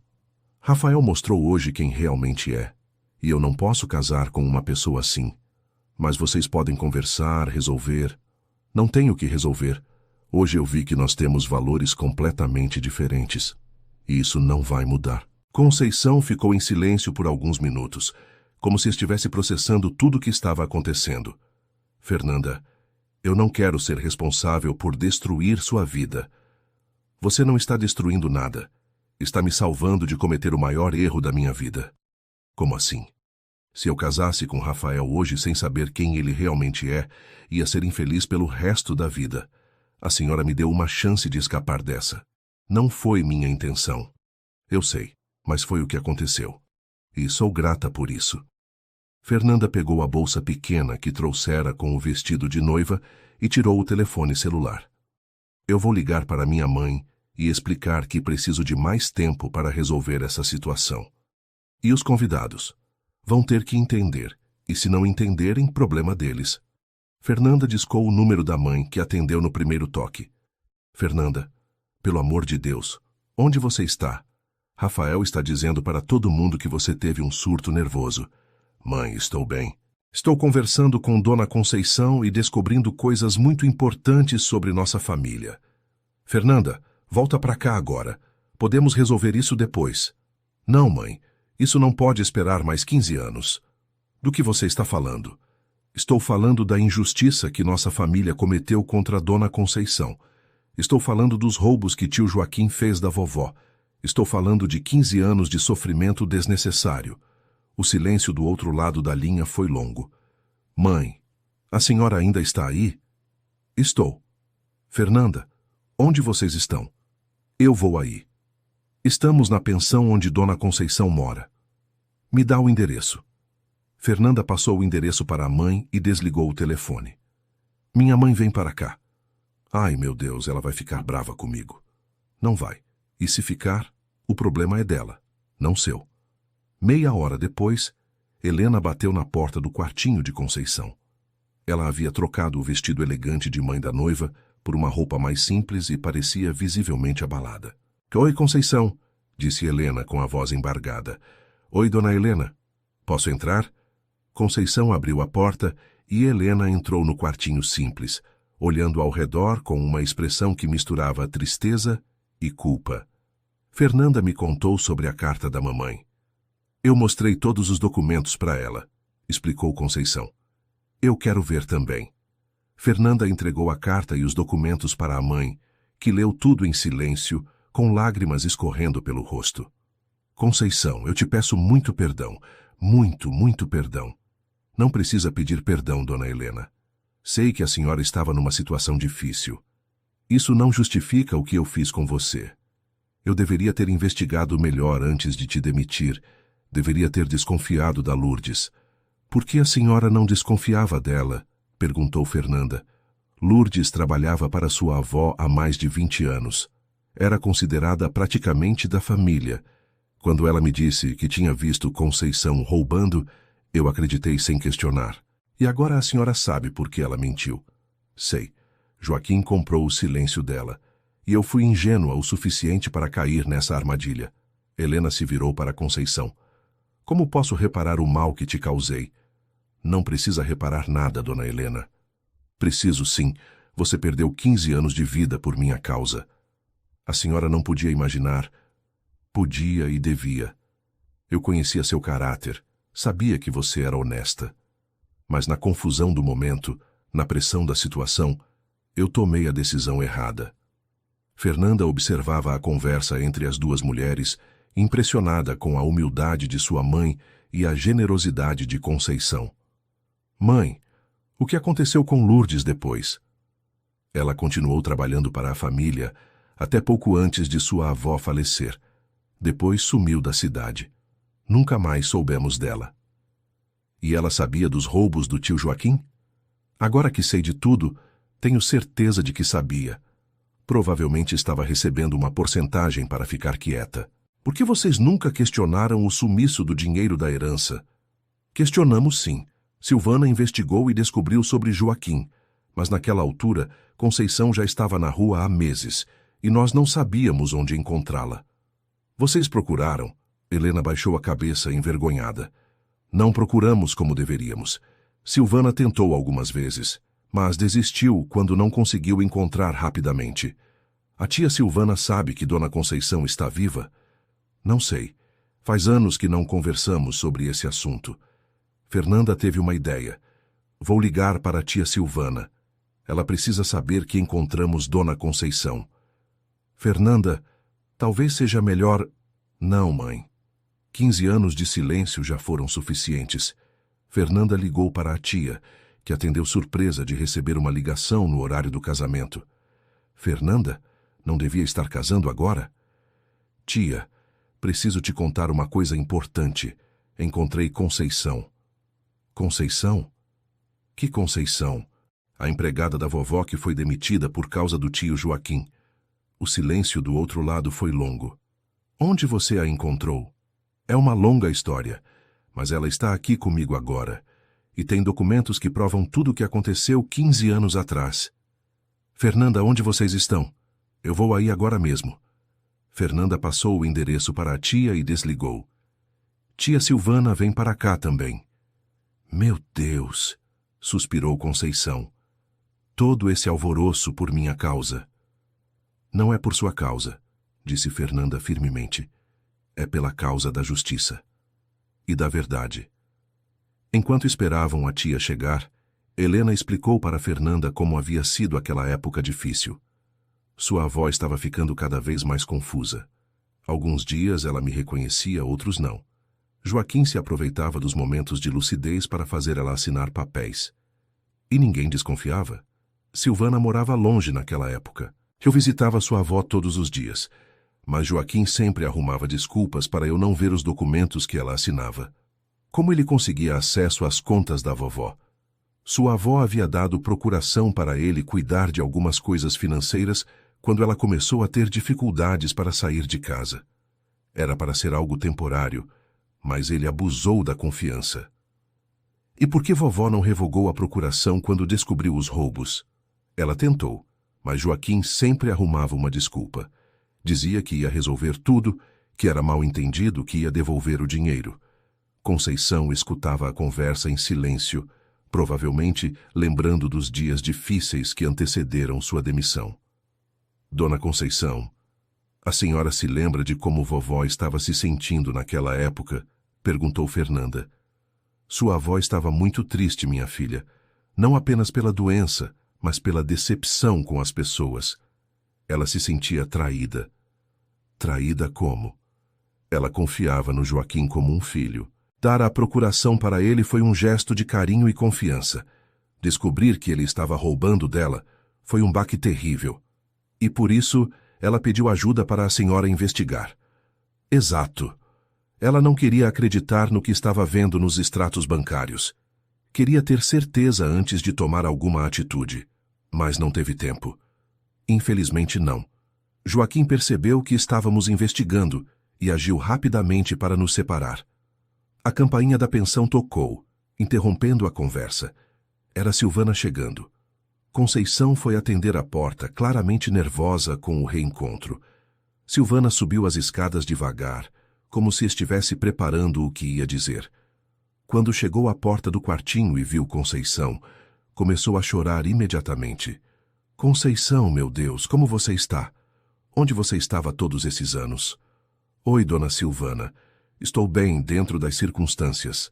Rafael mostrou hoje quem realmente é, e eu não posso casar com uma pessoa assim. Mas vocês podem conversar, resolver. Não tenho que resolver. Hoje eu vi que nós temos valores completamente diferentes. E isso não vai mudar. Conceição ficou em silêncio por alguns minutos, como se estivesse processando tudo o que estava acontecendo. Fernanda, eu não quero ser responsável por destruir sua vida. Você não está destruindo nada. Está me salvando de cometer o maior erro da minha vida. Como assim? Se eu casasse com Rafael hoje sem saber quem ele realmente é, ia ser infeliz pelo resto da vida. A senhora me deu uma chance de escapar dessa. Não foi minha intenção. Eu sei, mas foi o que aconteceu. E sou grata por isso. Fernanda pegou a bolsa pequena que trouxera com o vestido de noiva e tirou o telefone celular. Eu vou ligar para minha mãe e explicar que preciso de mais tempo para resolver essa situação. E os convidados? Vão ter que entender, e se não entenderem, problema deles. Fernanda discou o número da mãe, que atendeu no primeiro toque. Fernanda, pelo amor de Deus, onde você está? Rafael está dizendo para todo mundo que você teve um surto nervoso. Mãe, estou bem. Estou conversando com Dona Conceição e descobrindo coisas muito importantes sobre nossa família. Fernanda, volta para cá agora. Podemos resolver isso depois. Não, mãe. Isso não pode esperar mais 15 anos. Do que você está falando? Estou falando da injustiça que nossa família cometeu contra Dona Conceição. Estou falando dos roubos que tio Joaquim fez da vovó. Estou falando de 15 anos de sofrimento desnecessário. O silêncio do outro lado da linha foi longo. Mãe, a senhora ainda está aí? Estou. Fernanda, onde vocês estão? Eu vou aí. Estamos na pensão onde Dona Conceição mora. Me dá o endereço. Fernanda passou o endereço para a mãe e desligou o telefone. Minha mãe vem para cá. Ai, meu Deus, ela vai ficar brava comigo. Não vai. E se ficar, o problema é dela, não seu. Meia hora depois, Helena bateu na porta do quartinho de Conceição. Ela havia trocado o vestido elegante de mãe da noiva por uma roupa mais simples e parecia visivelmente abalada. Oi, Conceição, disse Helena com a voz embargada. Oi, dona Helena. Posso entrar? Conceição abriu a porta e Helena entrou no quartinho simples, olhando ao redor com uma expressão que misturava tristeza e culpa. Fernanda me contou sobre a carta da mamãe. Eu mostrei todos os documentos para ela, explicou Conceição. Eu quero ver também. Fernanda entregou a carta e os documentos para a mãe, que leu tudo em silêncio, com lágrimas escorrendo pelo rosto. Conceição, eu te peço muito perdão, muito perdão. Não precisa pedir perdão, dona Helena. Sei que a senhora estava numa situação difícil. Isso não justifica o que eu fiz com você. Eu deveria ter investigado melhor antes de te demitir. Deveria ter desconfiado da Lourdes. Por que a senhora não desconfiava dela? Perguntou Fernanda. Lourdes trabalhava para sua avó há mais de 20 anos. Era considerada praticamente da família. Quando ela me disse que tinha visto Conceição roubando, eu acreditei sem questionar. E agora a senhora sabe por que ela mentiu. Sei. Joaquim comprou o silêncio dela. E eu fui ingênua o suficiente para cair nessa armadilha. Helena se virou para Conceição. Como posso reparar o mal que te causei? Não precisa reparar nada, dona Helena. Preciso sim. Você perdeu 15 anos de vida por minha causa. A senhora não podia imaginar. Podia e devia. Eu conhecia seu caráter. Sabia que você era honesta. Mas na confusão do momento, na pressão da situação, eu tomei a decisão errada. Fernanda observava a conversa entre as duas mulheres, impressionada com a humildade de sua mãe e a generosidade de Conceição. Mãe, o que aconteceu com Lourdes depois? Ela continuou trabalhando para a família até pouco antes de sua avó falecer. Depois sumiu da cidade. Nunca mais soubemos dela. E ela sabia dos roubos do tio Joaquim? Agora que sei de tudo, tenho certeza de que sabia. Provavelmente estava recebendo uma porcentagem para ficar quieta. Por que vocês nunca questionaram o sumiço do dinheiro da herança? Questionamos sim. Silvana investigou e descobriu sobre Joaquim. Mas naquela altura, Conceição já estava na rua há meses, e nós não sabíamos onde encontrá-la. Vocês procuraram? Helena baixou a cabeça envergonhada. Não procuramos como deveríamos. Silvana tentou algumas vezes, mas desistiu quando não conseguiu encontrar rapidamente. A tia Silvana sabe que Dona Conceição está viva? Não sei. Faz anos que não conversamos sobre esse assunto. Fernanda teve uma ideia. Vou ligar para a tia Silvana. Ela precisa saber que encontramos Dona Conceição. Fernanda, talvez seja melhor... Não, mãe. 15 anos de silêncio já foram suficientes. Fernanda ligou para a tia, que atendeu surpresa de receber uma ligação no horário do casamento. Fernanda? Não devia estar casando agora? Tia, preciso te contar uma coisa importante. Encontrei Conceição. Conceição? Que Conceição? A empregada da vovó que foi demitida por causa do tio Joaquim. O silêncio do outro lado foi longo. Onde você a encontrou? É uma longa história, mas ela está aqui comigo agora, e tem documentos que provam tudo o que aconteceu 15 anos atrás. Fernanda, onde vocês estão? Eu vou aí agora mesmo. Fernanda passou o endereço para a tia e desligou. Tia Silvana vem para cá também. Meu Deus, suspirou Conceição. Todo esse alvoroço por minha causa. Não é por sua causa, disse Fernanda firmemente. É pela causa da justiça e da verdade. Enquanto esperavam a tia chegar, Helena explicou para Fernanda como havia sido aquela época difícil. Sua avó estava ficando cada vez mais confusa. Alguns dias ela me reconhecia, outros não. Joaquim se aproveitava dos momentos de lucidez para fazer ela assinar papéis. E ninguém desconfiava. Silvana morava longe naquela época. Eu visitava sua avó todos os dias, mas Joaquim sempre arrumava desculpas para eu não ver os documentos que ela assinava. Como ele conseguia acesso às contas da vovó? Sua avó havia dado procuração para ele cuidar de algumas coisas financeiras quando ela começou a ter dificuldades para sair de casa. Era para ser algo temporário, mas ele abusou da confiança. E por que vovó não revogou a procuração quando descobriu os roubos? Ela tentou, mas Joaquim sempre arrumava uma desculpa. Dizia que ia resolver tudo, que era mal entendido, que ia devolver o dinheiro. Conceição escutava a conversa em silêncio, provavelmente lembrando dos dias difíceis que antecederam sua demissão. Dona Conceição, a senhora se lembra de como vovó estava se sentindo naquela época? Perguntou Fernanda. Sua avó estava muito triste, minha filha, não apenas pela doença, mas pela decepção com as pessoas. Ela se sentia traída. Traída como? Ela confiava no Joaquim como um filho. Dar a procuração para ele foi um gesto de carinho e confiança. Descobrir que ele estava roubando dela foi um baque terrível. E por isso, ela pediu ajuda para a senhora investigar. Exato. Ela não queria acreditar no que estava vendo nos extratos bancários. Queria ter certeza antes de tomar alguma atitude, mas não teve tempo. Infelizmente não. Joaquim percebeu que estávamos investigando e agiu rapidamente para nos separar. A campainha da pensão tocou, interrompendo a conversa. Era Silvana chegando. Conceição foi atender a porta, claramente nervosa com o reencontro. Silvana subiu as escadas devagar, como se estivesse preparando o que ia dizer. Quando chegou à porta do quartinho e viu Conceição, começou a chorar imediatamente. Conceição, meu Deus, como você está? Onde você estava todos esses anos? Oi, dona Silvana. Estou bem dentro das circunstâncias.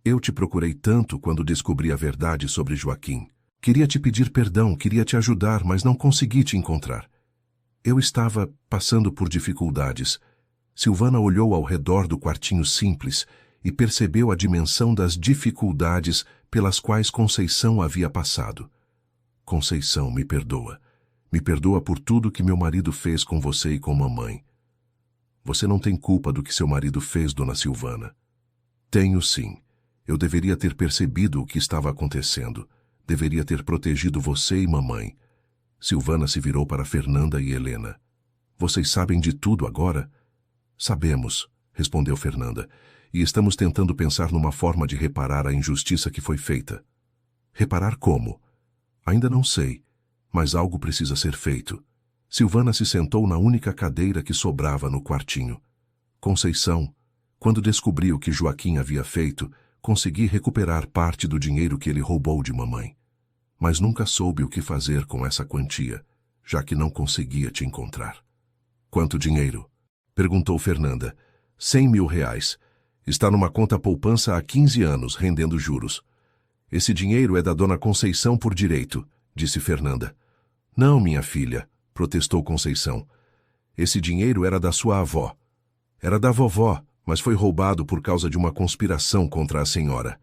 Eu te procurei tanto quando descobri a verdade sobre Joaquim. Queria te pedir perdão, queria te ajudar, mas não consegui te encontrar. Eu estava passando por dificuldades. Silvana olhou ao redor do quartinho simples e percebeu a dimensão das dificuldades pelas quais Conceição havia passado. Conceição, me perdoa. Me perdoa por tudo que meu marido fez com você e com mamãe. Você não tem culpa do que seu marido fez, dona Silvana. Tenho sim. Eu deveria ter percebido o que estava acontecendo. Deveria ter protegido você e mamãe. Silvana se virou para Fernanda e Helena. Vocês sabem de tudo agora? Sabemos, respondeu Fernanda, e estamos tentando pensar numa forma de reparar a injustiça que foi feita. Reparar como? Ainda não sei, mas algo precisa ser feito. Silvana se sentou na única cadeira que sobrava no quartinho. Conceição, quando descobri o que Joaquim havia feito, consegui recuperar parte do dinheiro que ele roubou de mamãe. Mas nunca soube o que fazer com essa quantia, já que não conseguia te encontrar. Quanto dinheiro? Perguntou Fernanda. 100 mil reais. Está numa conta poupança há 15 anos, rendendo juros. Esse dinheiro é da dona Conceição por direito, disse Fernanda. Não, minha filha, protestou Conceição. Esse dinheiro era da sua avó. Era da vovó, mas foi roubado por causa de uma conspiração contra a senhora.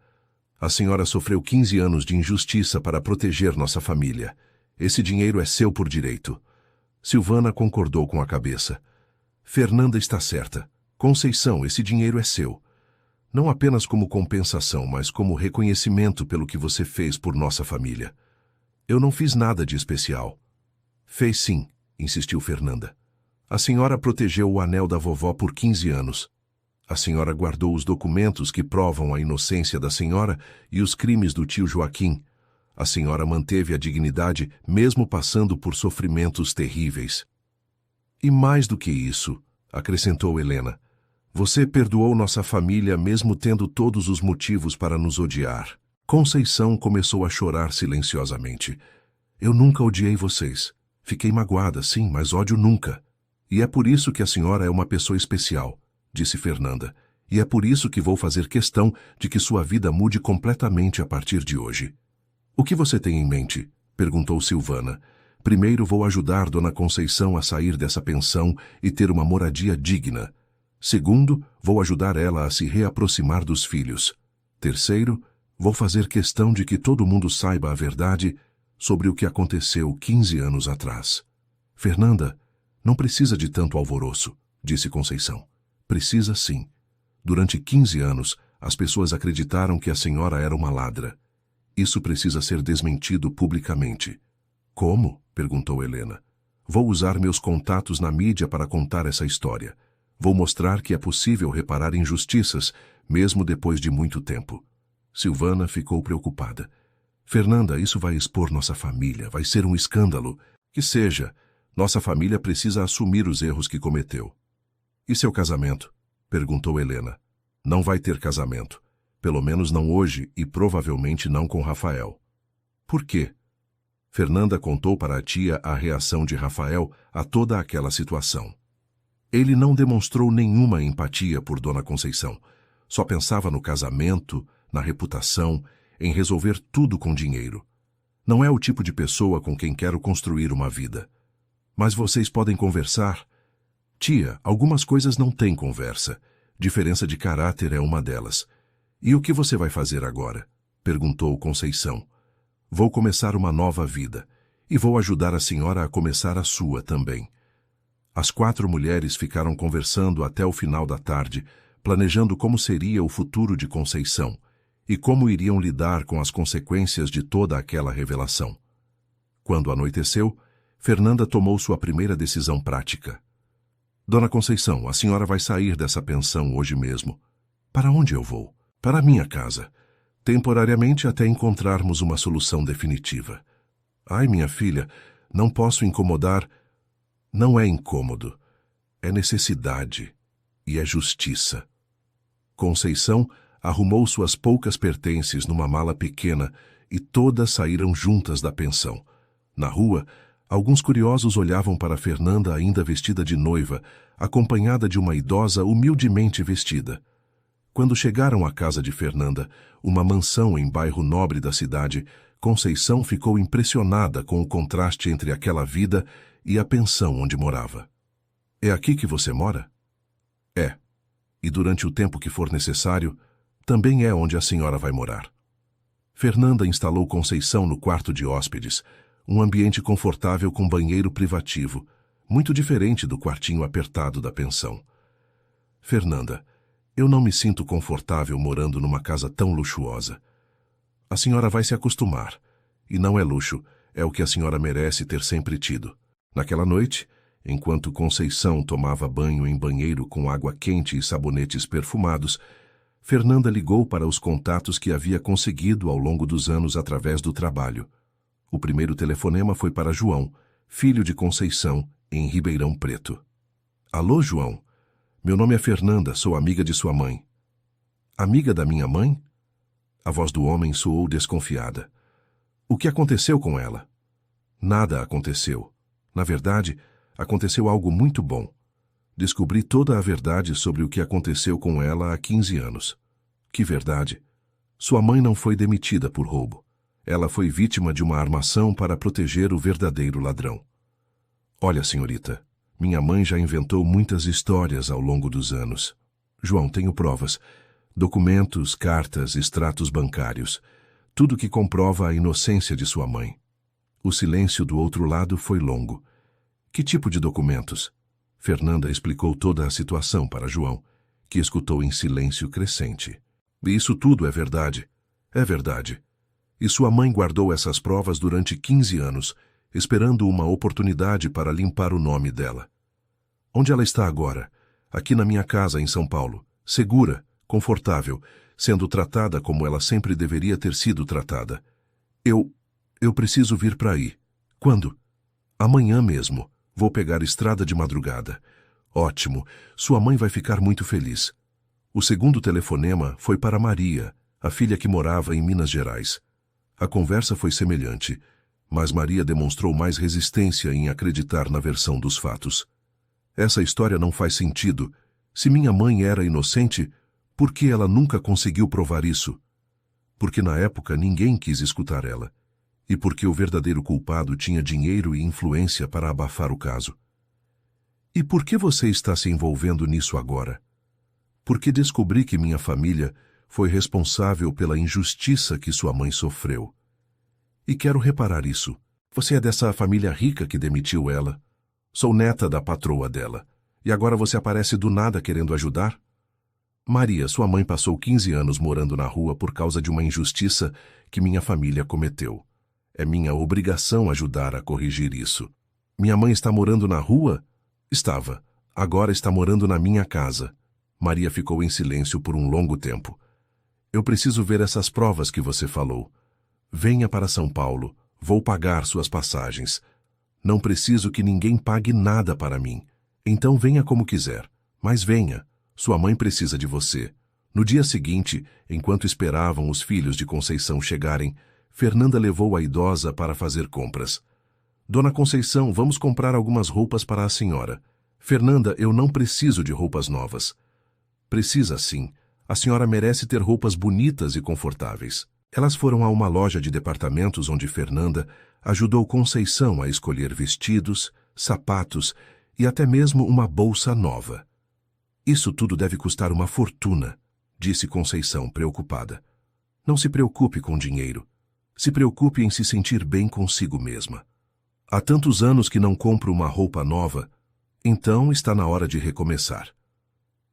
A senhora sofreu 15 anos de injustiça para proteger nossa família. Esse dinheiro é seu por direito. Silvana concordou com a cabeça. Fernanda está certa. Conceição, esse dinheiro é seu. Não apenas como compensação, mas como reconhecimento pelo que você fez por nossa família. Eu não fiz nada de especial. Fez sim, insistiu Fernanda. A senhora protegeu o anel da vovó por 15 anos. A senhora guardou os documentos que provam a inocência da senhora e os crimes do tio Joaquim. A senhora manteve a dignidade mesmo passando por sofrimentos terríveis. E mais do que isso, acrescentou Helena, você perdoou nossa família mesmo tendo todos os motivos para nos odiar. Conceição começou a chorar silenciosamente. Eu nunca odiei vocês. Fiquei magoada, sim, mas ódio nunca. E é por isso que a senhora é uma pessoa especial, disse Fernanda. E é por isso que vou fazer questão de que sua vida mude completamente a partir de hoje. O que você tem em mente? Perguntou Silvana. Primeiro vou ajudar Dona Conceição a sair dessa pensão e ter uma moradia digna. Segundo, vou ajudar ela a se reaproximar dos filhos. Terceiro, vou fazer questão de que todo mundo saiba a verdade sobre o que aconteceu 15 anos atrás. Fernanda, não precisa de tanto alvoroço, disse Conceição. Precisa sim. Durante 15 anos, as pessoas acreditaram que a senhora era uma ladra. Isso precisa ser desmentido publicamente. Como? Perguntou Helena. Vou usar meus contatos na mídia para contar essa história. Vou mostrar que é possível reparar injustiças, mesmo depois de muito tempo. Silvana ficou preocupada. Fernanda, isso vai expor nossa família, vai ser um escândalo. Que seja, nossa família precisa assumir os erros que cometeu. E seu casamento? Perguntou Helena. Não vai ter casamento. Pelo menos não hoje e provavelmente não com Rafael. Por quê? Fernanda contou para a tia a reação de Rafael a toda aquela situação. Ele não demonstrou nenhuma empatia por Dona Conceição. Só pensava no casamento, na reputação, em resolver tudo com dinheiro. Não é o tipo de pessoa com quem quero construir uma vida. Mas vocês podem conversar? Tia, algumas coisas não têm conversa. Diferença de caráter é uma delas. E o que você vai fazer agora? Perguntou Conceição. Vou começar uma nova vida. E vou ajudar a senhora a começar a sua também. As 4 mulheres ficaram conversando até o final da tarde, planejando como seria o futuro de Conceição e como iriam lidar com as consequências de toda aquela revelação. Quando anoiteceu, Fernanda tomou sua primeira decisão prática. Dona Conceição, a senhora vai sair dessa pensão hoje mesmo. Para onde eu vou? Para a minha casa. Temporariamente até encontrarmos uma solução definitiva. Ai, minha filha, não posso incomodar. Não é incômodo. É necessidade. E é justiça. Conceição arrumou suas poucas pertences numa mala pequena e todas saíram juntas da pensão. Na rua, alguns curiosos olhavam para Fernanda ainda vestida de noiva, acompanhada de uma idosa humildemente vestida. Quando chegaram à casa de Fernanda, uma mansão em bairro nobre da cidade, Conceição ficou impressionada com o contraste entre aquela vida e a pensão onde morava. É aqui que você mora? É. E durante o tempo que for necessário, também é onde a senhora vai morar. Fernanda instalou Conceição no quarto de hóspedes, um ambiente confortável com banheiro privativo, muito diferente do quartinho apertado da pensão. Fernanda, eu não me sinto confortável morando numa casa tão luxuosa. A senhora vai se acostumar. E não é luxo, é o que a senhora merece ter sempre tido. Naquela noite, enquanto Conceição tomava banho em banheiro com água quente e sabonetes perfumados, Fernanda ligou para os contatos que havia conseguido ao longo dos anos através do trabalho. O primeiro telefonema foi para João, filho de Conceição, em Ribeirão Preto. Alô, João? Meu nome é Fernanda, sou amiga de sua mãe. Amiga da minha mãe? A voz do homem soou desconfiada. O que aconteceu com ela? Nada aconteceu. Na verdade, aconteceu algo muito bom. Descobri toda a verdade sobre o que aconteceu com ela há 15 anos. Que verdade? Sua mãe não foi demitida por roubo. Ela foi vítima de uma armação para proteger o verdadeiro ladrão. Olha, senhorita, minha mãe já inventou muitas histórias ao longo dos anos. João, tenho provas. Documentos, cartas, extratos bancários. Tudo que comprova a inocência de sua mãe. O silêncio do outro lado foi longo. Que tipo de documentos? Fernanda explicou toda a situação para João, que escutou em silêncio crescente. Isso tudo é verdade. É verdade. E sua mãe guardou essas provas durante 15 anos, esperando uma oportunidade para limpar o nome dela. Onde ela está agora? Aqui na minha casa, em São Paulo. segura, confortável, sendo tratada como ela sempre deveria ter sido tratada. Eu preciso vir para aí. Quando? Amanhã mesmo. Vou pegar estrada de madrugada. Ótimo. Sua mãe vai ficar muito feliz. O segundo telefonema foi para Maria, a filha que morava em Minas Gerais. A conversa foi semelhante, mas Maria demonstrou mais resistência em acreditar na versão dos fatos. Essa história não faz sentido. Se minha mãe era inocente, por que ela nunca conseguiu provar isso? Porque na época ninguém quis escutar ela. E porque o verdadeiro culpado tinha dinheiro e influência para abafar o caso. E por que você está se envolvendo nisso agora? Porque descobri que minha família foi responsável pela injustiça que sua mãe sofreu. E quero reparar isso. Você é dessa família rica que demitiu ela. Sou neta da patroa dela. E agora você aparece do nada querendo ajudar? Maria, sua mãe passou 15 anos morando na rua por causa de uma injustiça que minha família cometeu. É minha obrigação ajudar a corrigir isso. Minha mãe está morando na rua? Estava. Agora está morando na minha casa. Maria ficou em silêncio por um longo tempo. Eu preciso ver essas provas que você falou. Venha para São Paulo. Vou pagar suas passagens. Não preciso que ninguém pague nada para mim. Então venha como quiser. Mas venha. Sua mãe precisa de você. No dia seguinte, enquanto esperavam os filhos de Conceição chegarem, Fernanda levou a idosa para fazer compras. Dona Conceição, vamos comprar algumas roupas para a senhora. Fernanda, eu não preciso de roupas novas. Precisa sim. A senhora merece ter roupas bonitas e confortáveis. Elas foram a uma loja de departamentos onde Fernanda ajudou Conceição a escolher vestidos, sapatos e até mesmo uma bolsa nova. Isso tudo deve custar uma fortuna, disse Conceição, preocupada. Não se preocupe com dinheiro. Se preocupe em se sentir bem consigo mesma. Há tantos anos que não compro uma roupa nova, então está na hora de recomeçar.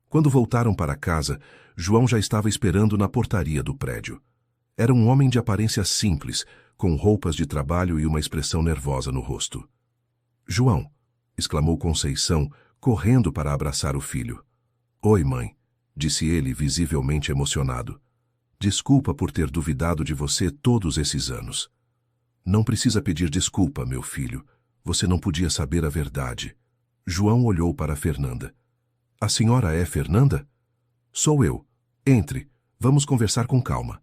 Quando voltaram para casa, João já estava esperando na portaria do prédio. Era um homem de aparência simples, com roupas de trabalho e uma expressão nervosa no rosto. João, exclamou Conceição, correndo para abraçar o filho. Oi, mãe, disse ele, visivelmente emocionado. Desculpa por ter duvidado de você todos esses anos. Não precisa pedir desculpa, meu filho. Você não podia saber a verdade. João olhou para Fernanda. A senhora é Fernanda? Sou eu. Entre. Vamos conversar com calma.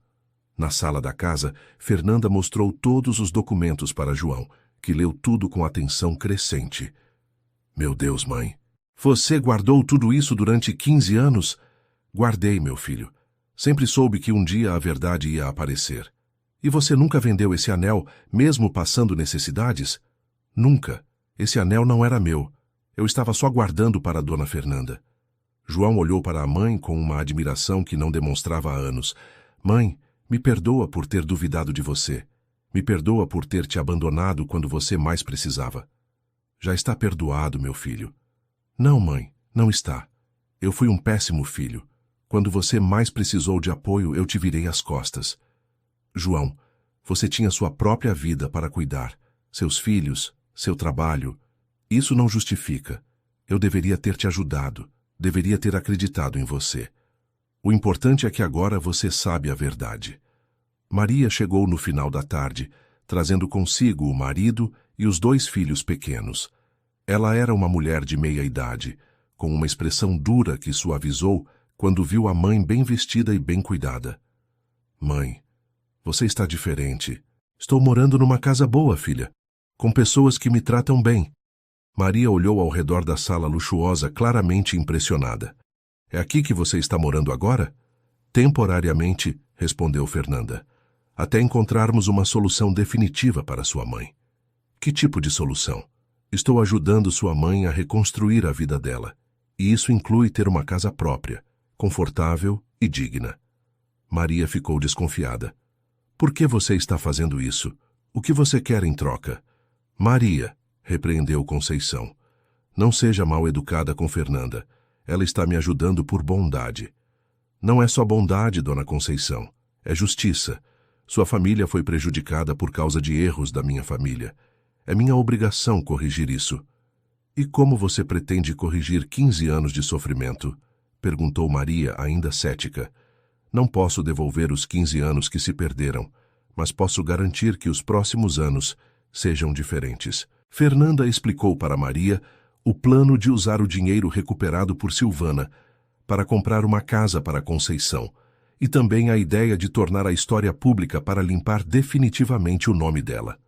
Na sala da casa, Fernanda mostrou todos os documentos para João, que leu tudo com atenção crescente. Meu Deus, mãe. Você guardou tudo isso durante 15 anos? Guardei, meu filho. Sempre soube que um dia a verdade ia aparecer. E você nunca vendeu esse anel, mesmo passando necessidades? Nunca. Esse anel não era meu. Eu estava só guardando para a dona Fernanda. João olhou para a mãe com uma admiração que não demonstrava há anos. Mãe, me perdoa por ter duvidado de você. Me perdoa por ter te abandonado quando você mais precisava. Já está perdoado, meu filho. Não, mãe, não está. Eu fui um péssimo filho. Quando você mais precisou de apoio, eu te virei as costas. João, você tinha sua própria vida para cuidar, seus filhos, seu trabalho. Isso não justifica. Eu deveria ter te ajudado, deveria ter acreditado em você. O importante é que agora você sabe a verdade. Maria chegou no final da tarde, trazendo consigo o marido e os 2 filhos pequenos. Ela era uma mulher de meia idade, com uma expressão dura que suavizou quando viu a mãe bem vestida e bem cuidada. Mãe, você está diferente. Estou morando numa casa boa, filha, com pessoas que me tratam bem. Maria olhou ao redor da sala luxuosa, claramente impressionada. É aqui que você está morando agora? Temporariamente, respondeu Fernanda, até encontrarmos uma solução definitiva para sua mãe. Que tipo de solução? Estou ajudando sua mãe a reconstruir a vida dela, e isso inclui ter uma casa própria, confortável e digna. Maria ficou desconfiada. Por que você está fazendo isso? O que você quer em troca? Maria, repreendeu Conceição. Não seja mal educada com Fernanda. Ela está me ajudando por bondade. Não é só bondade, dona Conceição. É justiça. Sua família foi prejudicada por causa de erros da minha família. É minha obrigação corrigir isso. E como você pretende corrigir 15 anos de sofrimento? Perguntou Maria, ainda cética. Não posso devolver os 15 anos que se perderam, mas posso garantir que os próximos anos sejam diferentes. Fernanda explicou para Maria o plano de usar o dinheiro recuperado por Silvana para comprar uma casa para Conceição e também a ideia de tornar a história pública para limpar definitivamente o nome dela.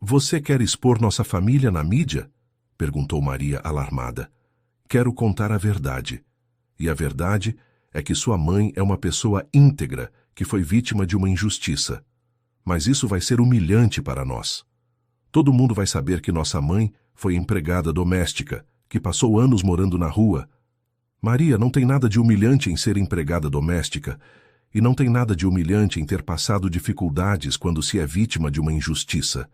Você quer expor nossa família na mídia? Perguntou Maria, alarmada. Quero contar a verdade. E a verdade é que sua mãe é uma pessoa íntegra que foi vítima de uma injustiça. Mas isso vai ser humilhante para nós. Todo mundo vai saber que nossa mãe foi empregada doméstica, que passou anos morando na rua. Maria, não tem nada de humilhante em ser empregada doméstica, e não tem nada de humilhante em ter passado dificuldades quando se é vítima de uma injustiça.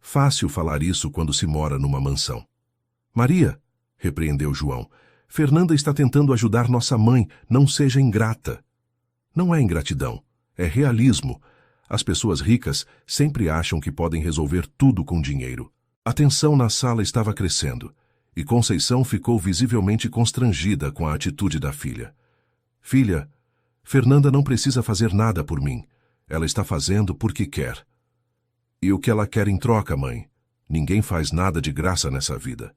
Fácil falar isso quando se mora numa mansão. Maria, repreendeu João, Fernanda está tentando ajudar nossa mãe, não seja ingrata. Não é ingratidão, é realismo. As pessoas ricas sempre acham que podem resolver tudo com dinheiro. A tensão na sala estava crescendo, e Conceição ficou visivelmente constrangida com a atitude da filha. Filha, Fernanda não precisa fazer nada por mim. Ela está fazendo porque quer. E o que ela quer em troca, mãe? Ninguém faz nada de graça nessa vida.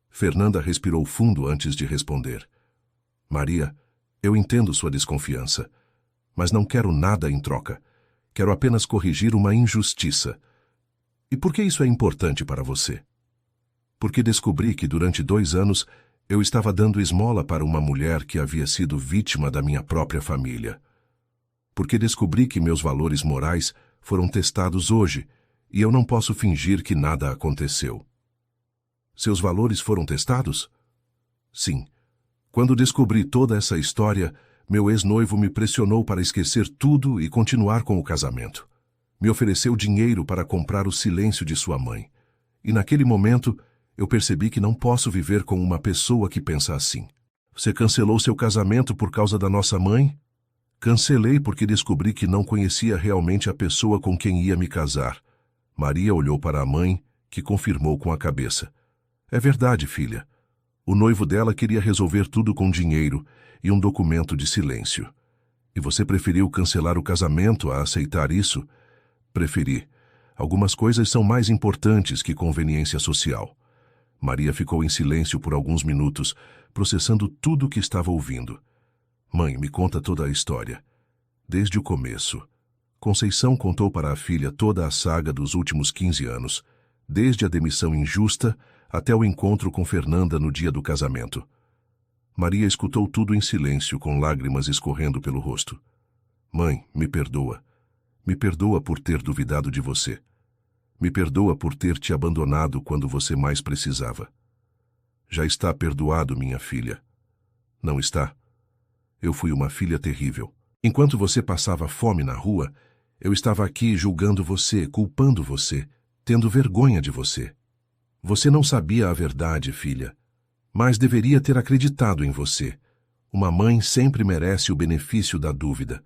Fernanda respirou fundo antes de responder. Maria, eu entendo sua desconfiança, mas não quero nada em troca. Quero apenas corrigir uma injustiça. E por que isso é importante para você? Porque descobri que durante 2 anos eu estava dando esmola para uma mulher que havia sido vítima da minha própria família. Porque descobri que meus valores morais foram testados hoje e eu não posso fingir que nada aconteceu. Seus valores foram testados? Sim. Quando descobri toda essa história, meu ex-noivo me pressionou para esquecer tudo e continuar com o casamento. Me ofereceu dinheiro para comprar o silêncio de sua mãe. E naquele momento, eu percebi que não posso viver com uma pessoa que pensa assim. Você cancelou seu casamento por causa da nossa mãe? Cancelei porque descobri que não conhecia realmente a pessoa com quem ia me casar. Maria olhou para a mãe, que confirmou com a cabeça. É verdade, filha. O noivo dela queria resolver tudo com dinheiro e um documento de silêncio. E você preferiu cancelar o casamento a aceitar isso? Preferi. Algumas coisas são mais importantes que conveniência social. Maria ficou em silêncio por alguns minutos, processando tudo o que estava ouvindo. Mãe, me conta toda a história. Desde o começo. Conceição contou para a filha toda a saga dos últimos 15 anos, desde a demissão injusta até o encontro com Fernanda no dia do casamento. Maria escutou tudo em silêncio, com lágrimas escorrendo pelo rosto. Mãe, me perdoa. Me perdoa por ter duvidado de você. Me perdoa por ter te abandonado quando você mais precisava. Já está perdoado, minha filha. Não está? Eu fui uma filha terrível. Enquanto você passava fome na rua, eu estava aqui julgando você, culpando você, tendo vergonha de você. Você não sabia a verdade, filha, mas deveria ter acreditado em você. Uma mãe sempre merece o benefício da dúvida.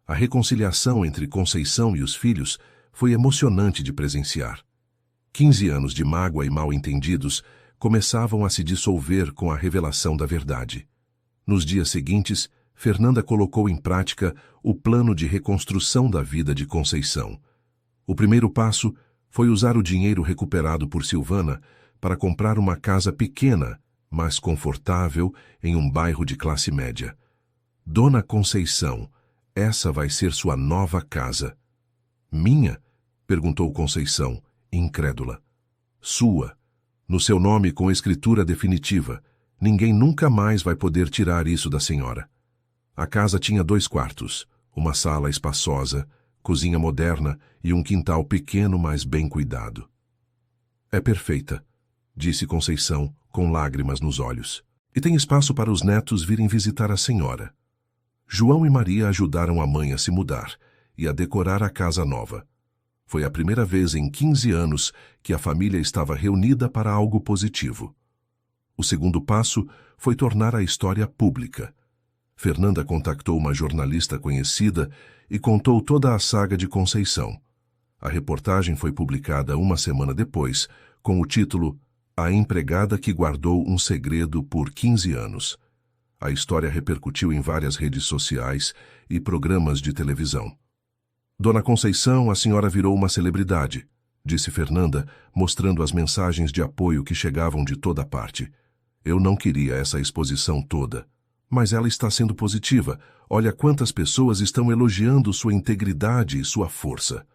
A reconciliação entre Conceição e os filhos foi emocionante de presenciar. 15 anos de mágoa e mal-entendidos começavam a se dissolver com a revelação da verdade. Nos dias seguintes, Fernanda colocou em prática o plano de reconstrução da vida de Conceição. O primeiro passo foi usar o dinheiro recuperado por Silvana para comprar uma casa pequena, mas confortável, em um bairro de classe média. Dona Conceição, essa vai ser sua nova casa. Minha? Perguntou Conceição, incrédula. Sua. No seu nome com escritura definitiva. Ninguém nunca mais vai poder tirar isso da senhora. A casa tinha 2 quartos, uma sala espaçosa, cozinha moderna e um quintal pequeno, mas bem cuidado. É perfeita, disse Conceição, com lágrimas nos olhos. E tem espaço para os netos virem visitar a senhora. João e Maria ajudaram a mãe a se mudar e a decorar a casa nova. Foi a primeira vez em 15 anos que a família estava reunida para algo positivo. O segundo passo foi tornar a história pública. Fernanda contactou uma jornalista conhecida e contou toda a saga de Conceição. A reportagem foi publicada uma semana depois, com o título A Empregada que Guardou um Segredo por 15 Anos. A história repercutiu em várias redes sociais e programas de televisão. Dona Conceição, a senhora virou uma celebridade, disse Fernanda, mostrando as mensagens de apoio que chegavam de toda parte. Eu não queria essa exposição toda. Mas ela está sendo positiva. Olha quantas pessoas estão elogiando sua integridade e sua força.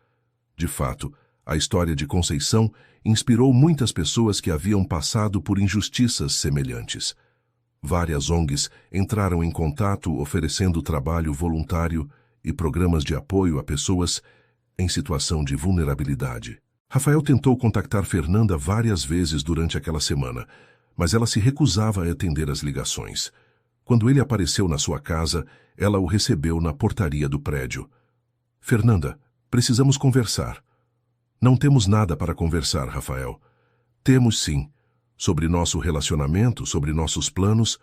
De fato, a história de Conceição inspirou muitas pessoas que haviam passado por injustiças semelhantes. Várias ONGs entraram em contato oferecendo trabalho voluntário e programas de apoio a pessoas em situação de vulnerabilidade. Rafael tentou contactar Fernanda várias vezes durante aquela semana, mas ela se recusava a atender as ligações. Quando ele apareceu na sua casa, ela o recebeu na portaria do prédio. Fernanda, precisamos conversar. Não temos nada para conversar, Rafael. Temos sim. Sobre nosso relacionamento, sobre nossos planos.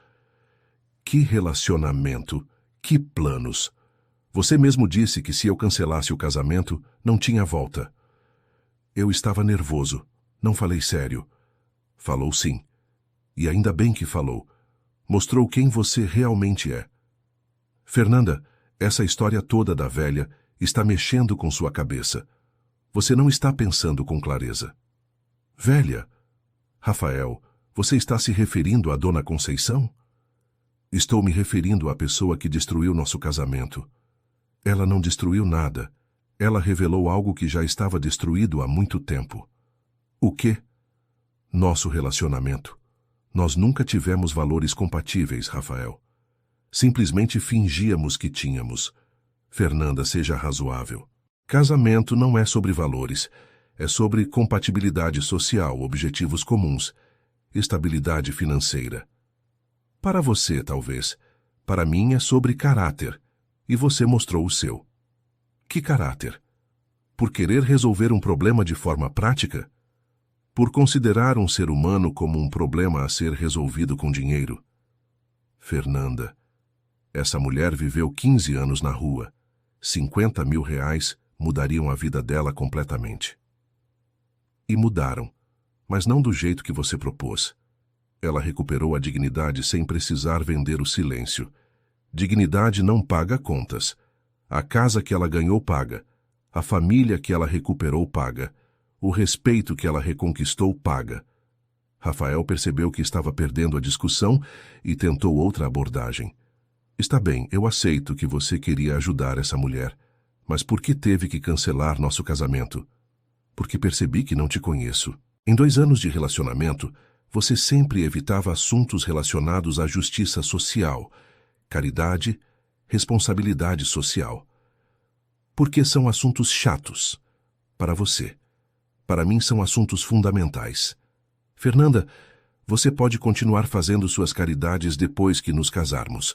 Que relacionamento? Que planos? Você mesmo disse que se eu cancelasse o casamento, não tinha volta. Eu estava nervoso. Não falei sério. Falou sim. E ainda bem que falou. Mostrou quem você realmente é. Fernanda, essa história toda da velha está mexendo com sua cabeça. Você não está pensando com clareza. Velha? Rafael, você está se referindo à Dona Conceição? Estou me referindo à pessoa que destruiu nosso casamento. Ela não destruiu nada. Ela revelou algo que já estava destruído há muito tempo. O quê? Nosso relacionamento. Nós nunca tivemos valores compatíveis, Rafael. Simplesmente fingíamos que tínhamos. Fernanda, seja razoável. Casamento não é sobre valores. É sobre compatibilidade social, objetivos comuns, estabilidade financeira. Para você, talvez. Para mim é sobre caráter. E você mostrou o seu. Que caráter? Por querer resolver um problema de forma prática? Por considerar um ser humano como um problema a ser resolvido com dinheiro? Fernanda, essa mulher viveu 15 anos na rua. 50 mil reais mudariam a vida dela completamente. E mudaram, mas não do jeito que você propôs. Ela recuperou a dignidade sem precisar vender o silêncio. Dignidade não paga contas. A casa que ela ganhou paga. A família que ela recuperou paga. O respeito que ela reconquistou paga. Rafael percebeu que estava perdendo a discussão e tentou outra abordagem. Está bem, eu aceito que você queria ajudar essa mulher, mas por que teve que cancelar nosso casamento? Porque percebi que não te conheço. Em 2 anos de relacionamento, você sempre evitava assuntos relacionados à justiça social, caridade, responsabilidade social. Porque são assuntos chatos. Para você. Para mim são assuntos fundamentais. Fernanda, você pode continuar fazendo suas caridades depois que nos casarmos.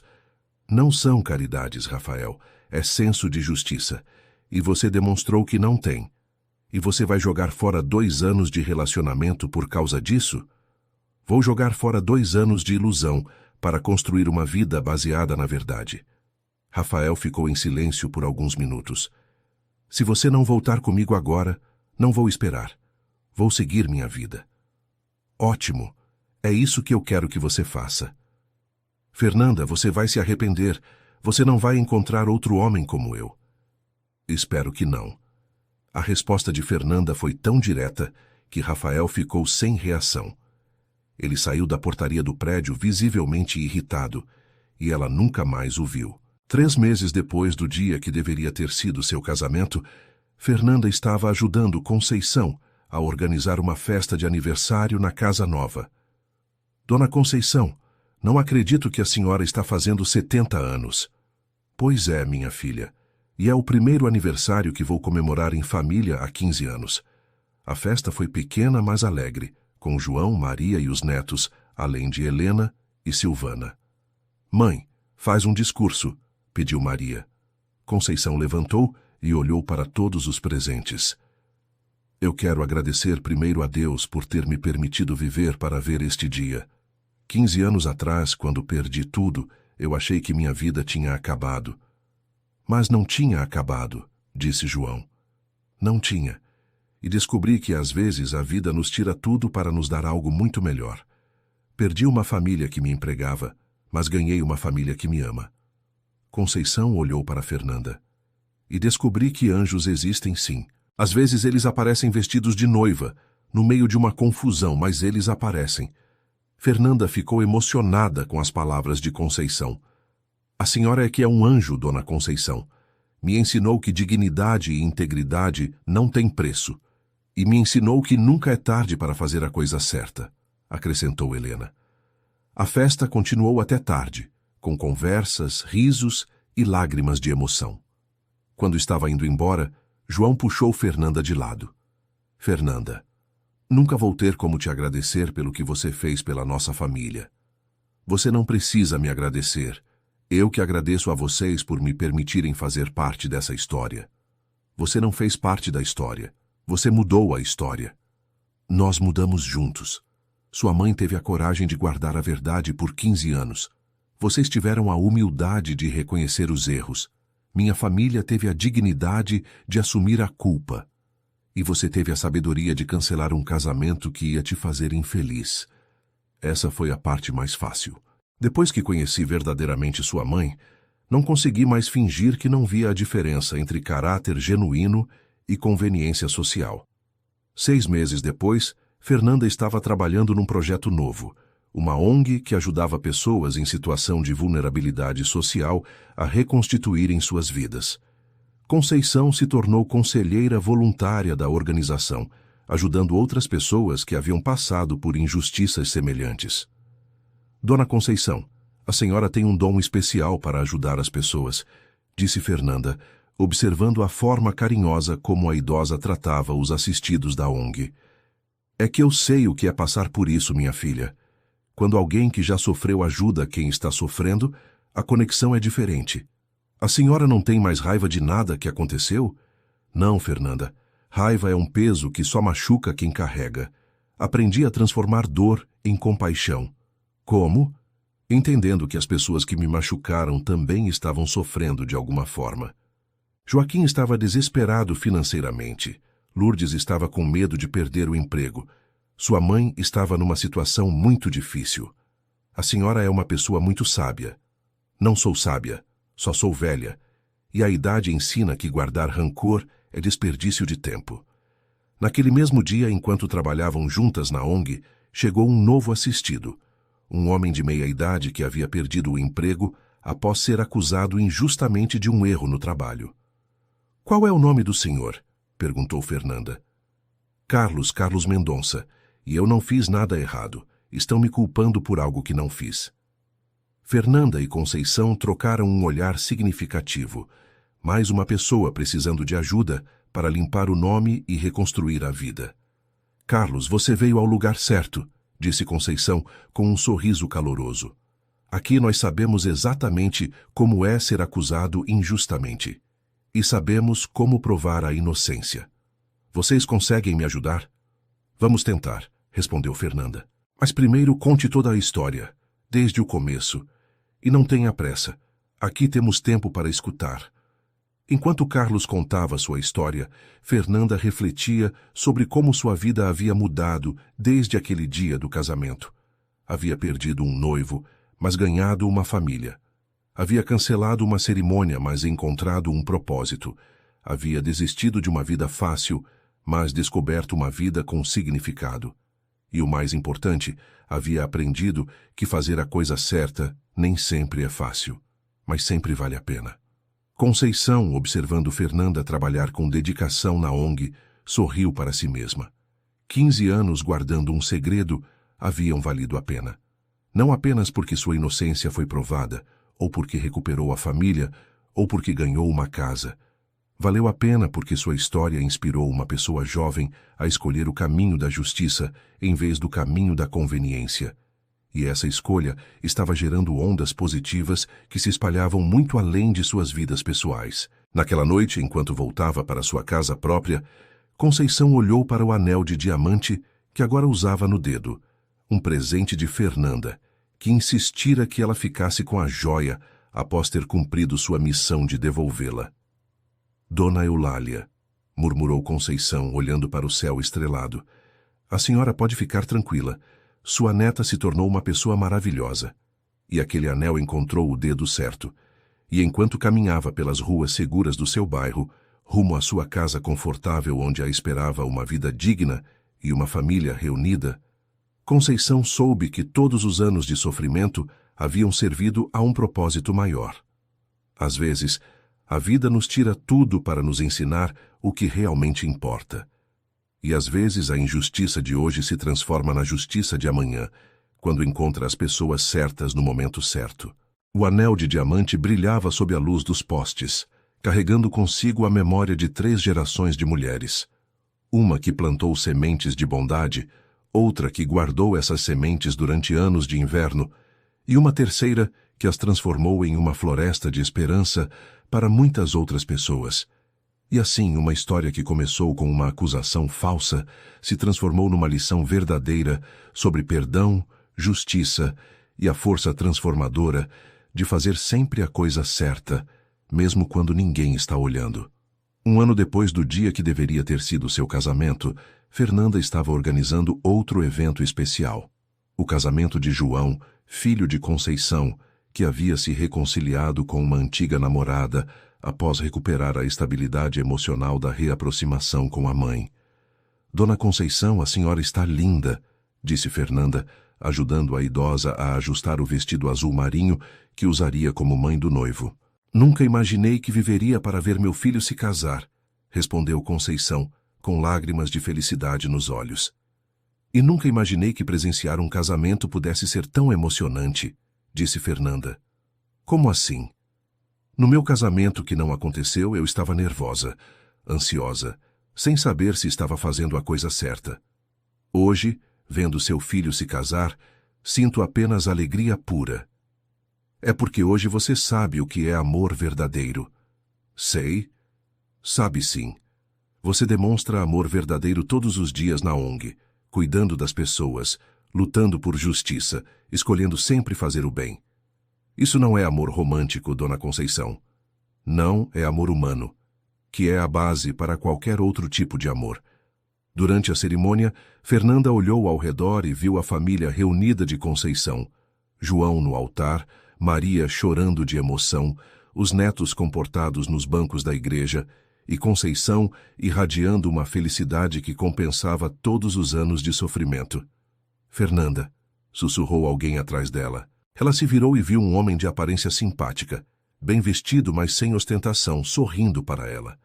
Não são caridades, Rafael. É senso de justiça. E você demonstrou que não tem. E você vai jogar fora 2 anos de relacionamento por causa disso? Vou jogar fora 2 anos de ilusão para construir uma vida baseada na verdade. Rafael ficou em silêncio por alguns minutos. Se você não voltar comigo agora, não vou esperar. Vou seguir minha vida. Ótimo. É isso que eu quero que você faça. Fernanda, você vai se arrepender. Você não vai encontrar outro homem como eu. Espero que não. A resposta de Fernanda foi tão direta que Rafael ficou sem reação. Ele saiu da portaria do prédio visivelmente irritado, e ela nunca mais o viu. 3 meses depois do dia que deveria ter sido seu casamento, Fernanda estava ajudando Conceição a organizar uma festa de aniversário na casa nova. Dona Conceição, não acredito que a senhora está fazendo 70 anos. Pois é, minha filha. E é o primeiro aniversário que vou comemorar em família há 15 anos. A festa foi pequena, mas alegre, com João, Maria e os netos, além de Helena e Silvana. Mãe, faz um discurso, pediu Maria. Conceição levantou e olhou para todos os presentes. Eu quero agradecer primeiro a Deus por ter me permitido viver para ver este dia. 15 anos atrás, quando perdi tudo, eu achei que minha vida tinha acabado. Mas não tinha acabado, disse João. Não tinha. E descobri que às vezes a vida nos tira tudo para nos dar algo muito melhor. Perdi uma família que me empregava, mas ganhei uma família que me ama. Conceição olhou para Fernanda. E descobri que anjos existem sim. Às vezes eles aparecem vestidos de noiva, no meio de uma confusão, mas eles aparecem. Fernanda ficou emocionada com as palavras de Conceição. A senhora é que é um anjo, dona Conceição. Me ensinou que dignidade e integridade não têm preço. E me ensinou que nunca é tarde para fazer a coisa certa, acrescentou Helena. A festa continuou até tarde, com conversas, risos e lágrimas de emoção. Quando estava indo embora, João puxou Fernanda de lado. Fernanda, nunca vou ter como te agradecer pelo que você fez pela nossa família. Você não precisa me agradecer. Eu que agradeço a vocês por me permitirem fazer parte dessa história. Você não fez parte da história. Você mudou a história. Nós mudamos juntos. Sua mãe teve a coragem de guardar a verdade por 15 anos. Vocês tiveram a humildade de reconhecer os erros. Minha família teve a dignidade de assumir a culpa. E você teve a sabedoria de cancelar um casamento que ia te fazer infeliz. Essa foi a parte mais fácil. Depois que conheci verdadeiramente sua mãe, não consegui mais fingir que não via a diferença entre caráter genuíno e conveniência social. 6 meses depois, Fernanda estava trabalhando num projeto novo, uma ONG que ajudava pessoas em situação de vulnerabilidade social a reconstituírem suas vidas. Conceição se tornou conselheira voluntária da organização, ajudando outras pessoas que haviam passado por injustiças semelhantes. Dona Conceição, a senhora tem um dom especial para ajudar as pessoas, disse Fernanda, observando a forma carinhosa como a idosa tratava os assistidos da ONG. É que eu sei o que é passar por isso, minha filha. Quando alguém que já sofreu ajuda quem está sofrendo, a conexão é diferente. A senhora não tem mais raiva de nada que aconteceu? Não, Fernanda. Raiva é um peso que só machuca quem carrega. Aprendi a transformar dor em compaixão. Como? Entendendo que as pessoas que me machucaram também estavam sofrendo de alguma forma. Joaquim estava desesperado financeiramente. Lourdes estava com medo de perder o emprego. Sua mãe estava numa situação muito difícil. A senhora é uma pessoa muito sábia. Não sou sábia, só sou velha. E a idade ensina que guardar rancor é desperdício de tempo. Naquele mesmo dia, enquanto trabalhavam juntas na ONG, chegou um novo assistido. Um homem de meia idade que havia perdido o emprego após ser acusado injustamente de um erro no trabalho. Qual é o nome do senhor? Perguntou Fernanda. Carlos Mendonça. E eu não fiz nada errado. Estão me culpando por algo que não fiz. Fernanda e Conceição trocaram um olhar significativo. Mais uma pessoa precisando de ajuda para limpar o nome e reconstruir a vida. Carlos, você veio ao lugar certo, disse Conceição com um sorriso caloroso. Aqui nós sabemos exatamente como é ser acusado injustamente. E sabemos como provar a inocência. Vocês conseguem me ajudar? Vamos tentar, respondeu Fernanda. Mas primeiro conte toda a história, desde o começo. E não tenha pressa. Aqui temos tempo para escutar. Enquanto Carlos contava sua história, Fernanda refletia sobre como sua vida havia mudado desde aquele dia do casamento. Havia perdido um noivo, mas ganhado uma família. Havia cancelado uma cerimônia, mas encontrado um propósito. Havia desistido de uma vida fácil, mas descoberto uma vida com significado. E o mais importante, havia aprendido que fazer a coisa certa nem sempre é fácil, mas sempre vale a pena. Conceição, observando Fernanda trabalhar com dedicação na ONG, sorriu para si mesma. 15 anos guardando um segredo haviam valido a pena. Não apenas porque sua inocência foi provada, ou porque recuperou a família, ou porque ganhou uma casa. Valeu a pena porque sua história inspirou uma pessoa jovem a escolher o caminho da justiça em vez do caminho da conveniência. E essa escolha estava gerando ondas positivas que se espalhavam muito além de suas vidas pessoais. Naquela noite, enquanto voltava para sua casa própria, Conceição olhou para o anel de diamante que agora usava no dedo, um presente de Fernanda, que insistira que ela ficasse com a joia após ter cumprido sua missão de devolvê-la. Dona Eulália, murmurou Conceição, olhando para o céu estrelado. A senhora pode ficar tranquila. Sua neta se tornou uma pessoa maravilhosa. e aquele anel encontrou o dedo certo. E enquanto caminhava pelas ruas seguras do seu bairro, rumo à sua casa confortável onde a esperava uma vida digna e uma família reunida, Conceição soube que todos os anos de sofrimento haviam servido a um propósito maior. Às vezes, a vida nos tira tudo para nos ensinar o que realmente importa. E às vezes a injustiça de hoje se transforma na justiça de amanhã, quando encontra as pessoas certas no momento certo. O anel de diamante brilhava sob a luz dos postes, carregando consigo a memória de 3 gerações de mulheres. Uma que plantou sementes de bondade, outra que guardou essas sementes durante anos de inverno, e uma terceira que as transformou em uma floresta de esperança para muitas outras pessoas. E assim, uma história que começou com uma acusação falsa se transformou numa lição verdadeira sobre perdão, justiça e a força transformadora de fazer sempre a coisa certa, mesmo quando ninguém está olhando. Um ano depois do dia que deveria ter sido seu casamento, Fernanda estava organizando outro evento especial. O casamento de João, filho de Conceição, que havia se reconciliado com uma antiga namorada após recuperar a estabilidade emocional da reaproximação com a mãe. Dona Conceição, a senhora está linda, disse Fernanda, ajudando a idosa a ajustar o vestido azul marinho que usaria como mãe do noivo. Nunca imaginei que viveria para ver meu filho se casar, respondeu Conceição, com lágrimas de felicidade nos olhos. E nunca imaginei que presenciar um casamento pudesse ser tão emocionante, disse Fernanda. Como assim? No meu casamento que não aconteceu, eu estava nervosa, ansiosa, sem saber se estava fazendo a coisa certa. Hoje, vendo seu filho se casar, sinto apenas alegria pura. É porque hoje você sabe o que é amor verdadeiro. Sei. Sabe sim. Você demonstra amor verdadeiro todos os dias na ONG, cuidando das pessoas, lutando por justiça, escolhendo sempre fazer o bem. Isso não é amor romântico, Dona Conceição. Não é amor humano, que é a base para qualquer outro tipo de amor. Durante a cerimônia, Fernanda olhou ao redor e viu a família reunida de Conceição. João no altar, Maria chorando de emoção, os netos comportados nos bancos da igreja e Conceição irradiando uma felicidade que compensava todos os anos de sofrimento. Fernanda, sussurrou alguém atrás dela. Ela se virou e viu um homem de aparência simpática, bem vestido, mas sem ostentação, sorrindo para ela.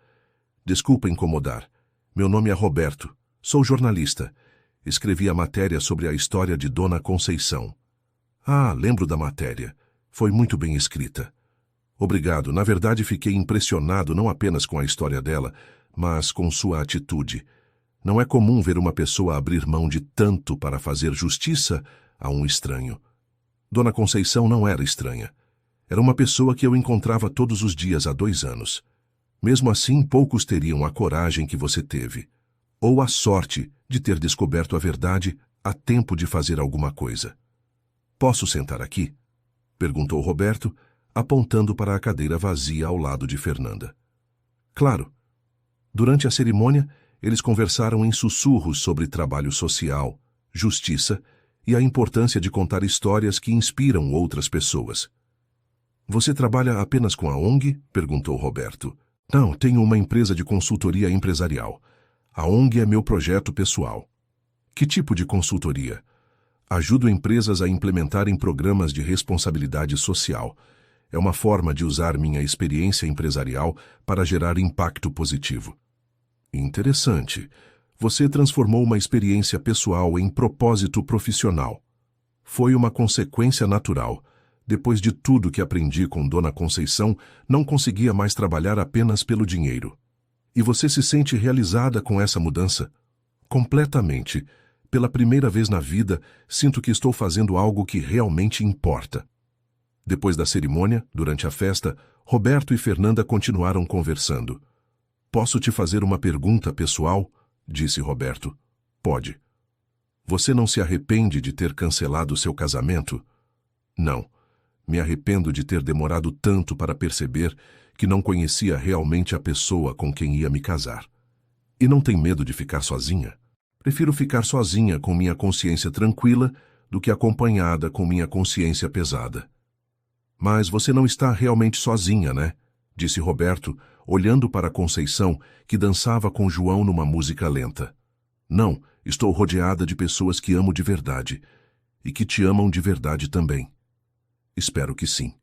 Desculpa incomodar. Meu nome é Roberto. Sou jornalista. Escrevi a matéria sobre a história de Dona Conceição. Ah, lembro da matéria. Foi muito bem escrita. Obrigado. Na verdade, fiquei impressionado não apenas com a história dela, mas com sua atitude. Não é comum ver uma pessoa abrir mão de tanto para fazer justiça a um estranho. Dona Conceição não era estranha. Era uma pessoa que eu encontrava todos os dias há 2 anos. Mesmo assim, poucos teriam a coragem que você teve, ou a sorte de ter descoberto a verdade a tempo de fazer alguma coisa. Posso sentar aqui? Perguntou Roberto, apontando para a cadeira vazia ao lado de Fernanda. Claro. Durante a cerimônia, eles conversaram em sussurros sobre trabalho social, justiça e a importância de contar histórias que inspiram outras pessoas. Você trabalha apenas com a ONG? Perguntou Roberto. Não, tenho uma empresa de consultoria empresarial. A ONG é meu projeto pessoal. Que tipo de consultoria? Ajudo empresas a implementarem programas de responsabilidade social. É uma forma de usar minha experiência empresarial para gerar impacto positivo. Interessante. Você transformou uma experiência pessoal em propósito profissional. Foi uma consequência natural. Depois de tudo que aprendi com Dona Conceição, não conseguia mais trabalhar apenas pelo dinheiro. E você se sente realizada com essa mudança? Completamente. Pela primeira vez na vida, sinto que estou fazendo algo que realmente importa. Depois da cerimônia, durante a festa, Roberto e Fernanda continuaram conversando. Posso te fazer uma pergunta pessoal? Disse Roberto. Pode. Você não se arrepende de ter cancelado seu casamento? Não. Me arrependo de ter demorado tanto para perceber que não conhecia realmente a pessoa com quem ia me casar. E não tem medo de ficar sozinha? Prefiro ficar sozinha com minha consciência tranquila do que acompanhada com minha consciência pesada. Mas você não está realmente sozinha, né? Disse Roberto, olhando para Conceição, que dançava com João numa música lenta. Não, estou rodeada de pessoas que amo de verdade e que te amam de verdade também. Espero que sim.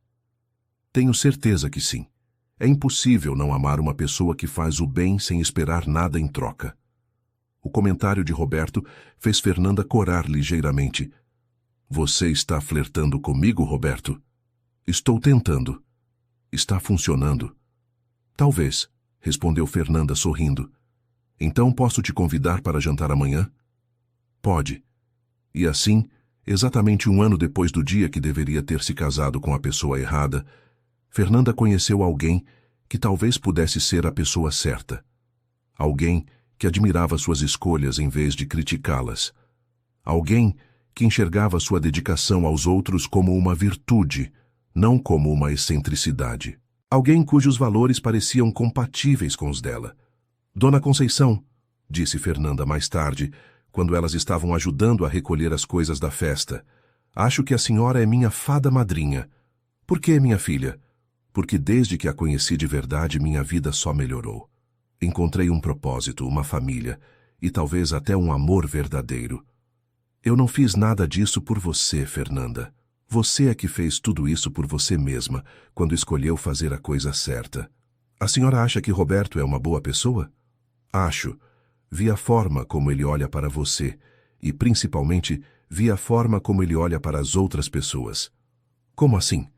Tenho certeza que sim. É impossível não amar uma pessoa que faz o bem sem esperar nada em troca. O comentário de Roberto fez Fernanda corar ligeiramente. Você está flertando comigo, Roberto? Estou tentando. Está funcionando? Talvez, respondeu Fernanda sorrindo. Então posso te convidar para jantar amanhã? Pode. E assim, exatamente 1 ano depois do dia que deveria ter se casado com a pessoa errada, Fernanda conheceu alguém que talvez pudesse ser a pessoa certa. Alguém que admirava suas escolhas em vez de criticá-las. Alguém que enxergava sua dedicação aos outros como uma virtude, não como uma excentricidade. Alguém cujos valores pareciam compatíveis com os dela. Dona Conceição, disse Fernanda mais tarde, quando elas estavam ajudando a recolher as coisas da festa, acho que a senhora é minha fada madrinha. Por que, minha filha? Porque desde que a conheci de verdade, minha vida só melhorou. Encontrei um propósito, uma família e talvez até um amor verdadeiro. Eu não fiz nada disso por você, Fernanda. Você é que fez tudo isso por você mesma, quando escolheu fazer a coisa certa. A senhora acha que Roberto é uma boa pessoa? Acho. Vi a forma como ele olha para você e, principalmente, vi a forma como ele olha para as outras pessoas. Como assim?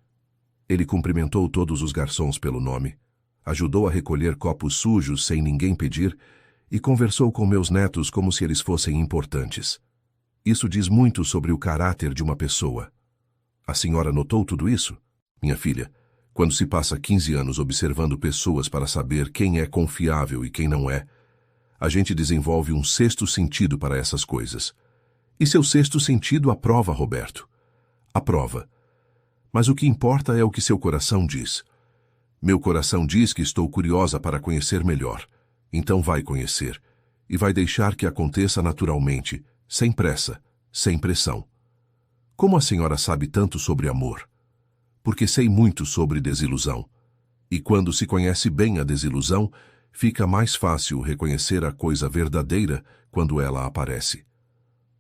Ele cumprimentou todos os garçons pelo nome, ajudou a recolher copos sujos sem ninguém pedir e conversou com meus netos como se eles fossem importantes. Isso diz muito sobre o caráter de uma pessoa. A senhora notou tudo isso? Minha filha, quando se passa 15 anos observando pessoas para saber quem é confiável e quem não é, a gente desenvolve um sexto sentido para essas coisas. E seu sexto sentido aprova, Roberto. Aprova. Mas o que importa é o que seu coração diz. Meu coração diz que estou curiosa para conhecer melhor. Então vai conhecer. E vai deixar que aconteça naturalmente, sem pressa, sem pressão. Como a senhora sabe tanto sobre amor? Porque sei muito sobre desilusão. E quando se conhece bem a desilusão, fica mais fácil reconhecer a coisa verdadeira quando ela aparece.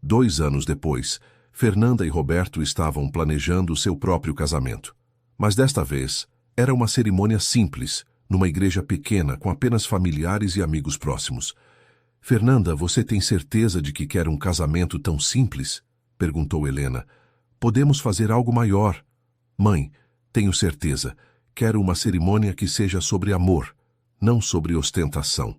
2 anos depois, Fernanda e Roberto estavam planejando seu próprio casamento. Mas desta vez, era uma cerimônia simples, numa igreja pequena com apenas familiares e amigos próximos. Fernanda, você tem certeza de que quer um casamento tão simples? Perguntou Helena. Podemos fazer algo maior. Mãe, tenho certeza. Quero uma cerimônia que seja sobre amor, não sobre ostentação.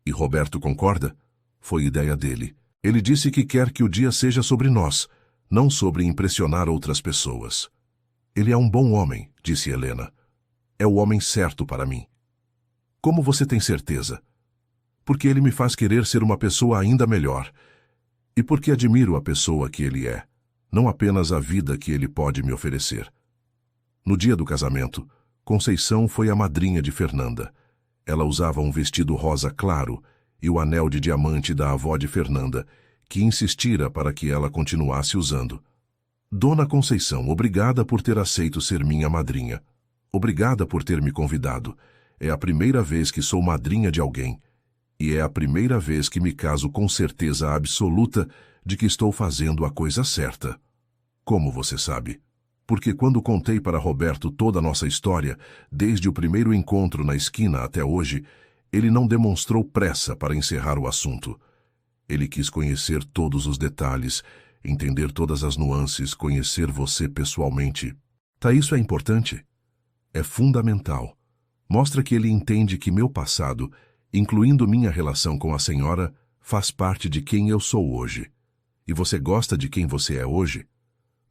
E Roberto concorda? Foi ideia dele. Ele disse que quer que o dia seja sobre nós, não sobre impressionar outras pessoas. Ele é um bom homem, disse Helena. É o homem certo para mim. Como você tem certeza? Porque ele me faz querer ser uma pessoa ainda melhor. E porque admiro a pessoa que ele é, não apenas a vida que ele pode me oferecer. No dia do casamento, Conceição foi a madrinha de Fernanda. Ela usava um vestido rosa claro e o anel de diamante da avó de Fernanda, que insistira para que ela continuasse usando. Dona Conceição, obrigada por ter aceito ser minha madrinha. Obrigada por ter me convidado. É a primeira vez que sou madrinha de alguém. E é a primeira vez que me caso com certeza absoluta de que estou fazendo a coisa certa. Como você sabe? Porque quando contei para Roberto toda a nossa história, desde o primeiro encontro na esquina até hoje, ele não demonstrou pressa para encerrar o assunto. Ele quis conhecer todos os detalhes, entender todas as nuances, conhecer você pessoalmente. Tá, isso é importante? É fundamental. Mostra que ele entende que meu passado, incluindo minha relação com a senhora, faz parte de quem eu sou hoje. E você gosta de quem você é hoje?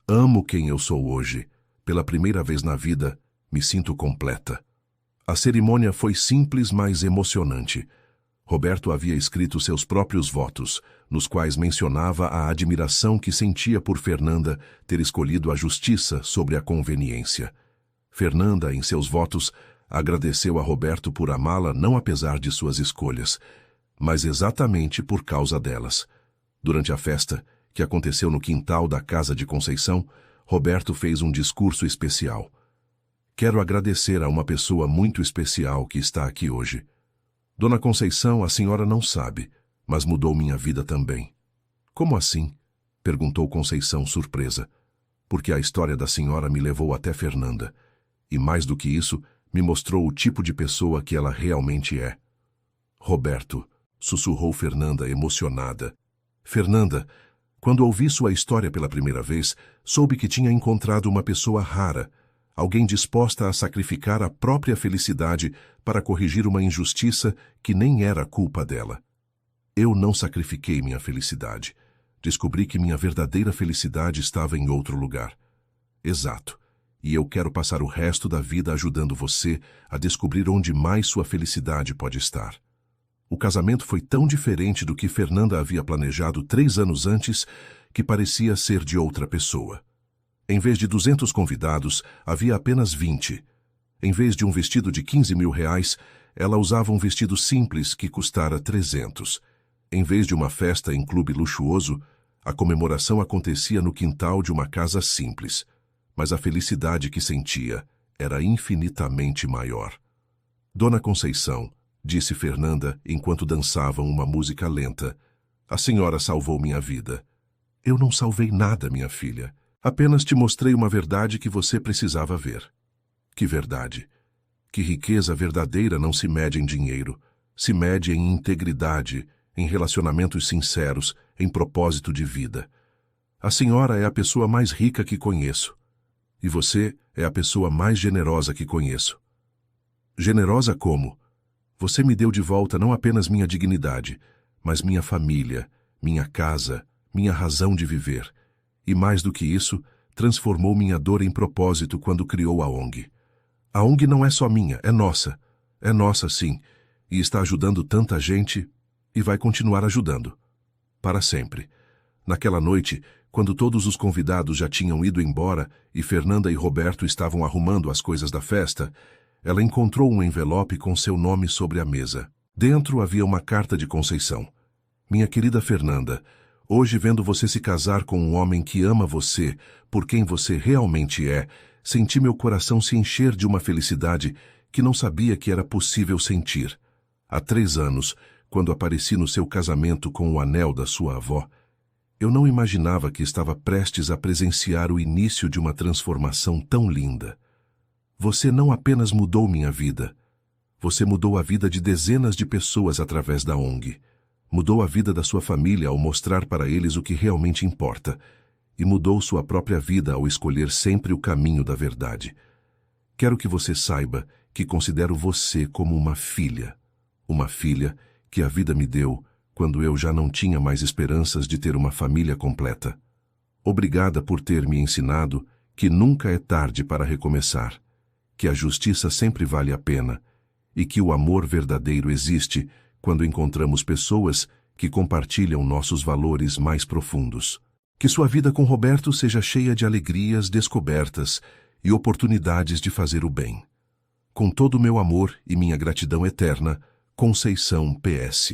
Amo quem eu sou hoje. Pela primeira vez na vida, me sinto completa. A cerimônia foi simples, mas emocionante. Roberto havia escrito seus próprios votos, nos quais mencionava a admiração que sentia por Fernanda ter escolhido a justiça sobre a conveniência. Fernanda, em seus votos, agradeceu a Roberto por amá-la não apesar de suas escolhas, mas exatamente por causa delas. Durante a festa, que aconteceu no quintal da casa de Conceição, Roberto fez um discurso especial. Quero agradecer a uma pessoa muito especial que está aqui hoje. Dona Conceição, a senhora não sabe, mas mudou minha vida também. Como assim? Perguntou Conceição surpresa. Porque a história da senhora me levou até Fernanda. E mais do que isso, me mostrou o tipo de pessoa que ela realmente é. Roberto, sussurrou Fernanda emocionada. Fernanda, quando ouvi sua história pela primeira vez, soube que tinha encontrado uma pessoa rara, alguém disposta a sacrificar a própria felicidade para corrigir uma injustiça que nem era culpa dela. Eu não sacrifiquei minha felicidade. Descobri que minha verdadeira felicidade estava em outro lugar. Exato. E eu quero passar o resto da vida ajudando você a descobrir onde mais sua felicidade pode estar. O casamento foi tão diferente do que Fernanda havia planejado 3 anos antes que parecia ser de outra pessoa. Em vez de 200 convidados, havia apenas 20. Em vez de um vestido de 15 mil reais, ela usava um vestido simples que custara 300. Em vez de uma festa em clube luxuoso, a comemoração acontecia no quintal de uma casa simples. Mas a felicidade que sentia era infinitamente maior. Dona Conceição, disse Fernanda enquanto dançavam uma música lenta, a senhora salvou minha vida. Eu não salvei nada, minha filha. Apenas te mostrei uma verdade que você precisava ver. Que verdade? Que riqueza verdadeira não se mede em dinheiro, se mede em integridade, em relacionamentos sinceros, em propósito de vida. A senhora é a pessoa mais rica que conheço. E você é a pessoa mais generosa que conheço. Generosa como? Você me deu de volta não apenas minha dignidade, mas minha família, minha casa, minha razão de viver. E mais do que isso, transformou minha dor em propósito quando criou a ONG. A ONG não é só minha, é nossa. É nossa, sim, e está ajudando tanta gente e vai continuar ajudando. Para sempre. Naquela noite, quando todos os convidados já tinham ido embora e Fernanda e Roberto estavam arrumando as coisas da festa, ela encontrou um envelope com seu nome sobre a mesa. Dentro havia uma carta de Conceição. Minha querida Fernanda, hoje vendo você se casar com um homem que ama você, por quem você realmente é, senti meu coração se encher de uma felicidade que não sabia que era possível sentir. Há 3 anos, quando apareci no seu casamento com o anel da sua avó, eu não imaginava que estava prestes a presenciar o início de uma transformação tão linda. Você não apenas mudou minha vida. Você mudou a vida de dezenas de pessoas através da ONG. Mudou a vida da sua família ao mostrar para eles o que realmente importa. E mudou sua própria vida ao escolher sempre o caminho da verdade. Quero que você saiba que considero você como uma filha. Uma filha que a vida me deu quando eu já não tinha mais esperanças de ter uma família completa. Obrigada por ter me ensinado que nunca é tarde para recomeçar, que a justiça sempre vale a pena e que o amor verdadeiro existe quando encontramos pessoas que compartilham nossos valores mais profundos. Que sua vida com Roberto seja cheia de alegrias, descobertas e oportunidades de fazer o bem. Com todo o meu amor e minha gratidão eterna, Conceição PS.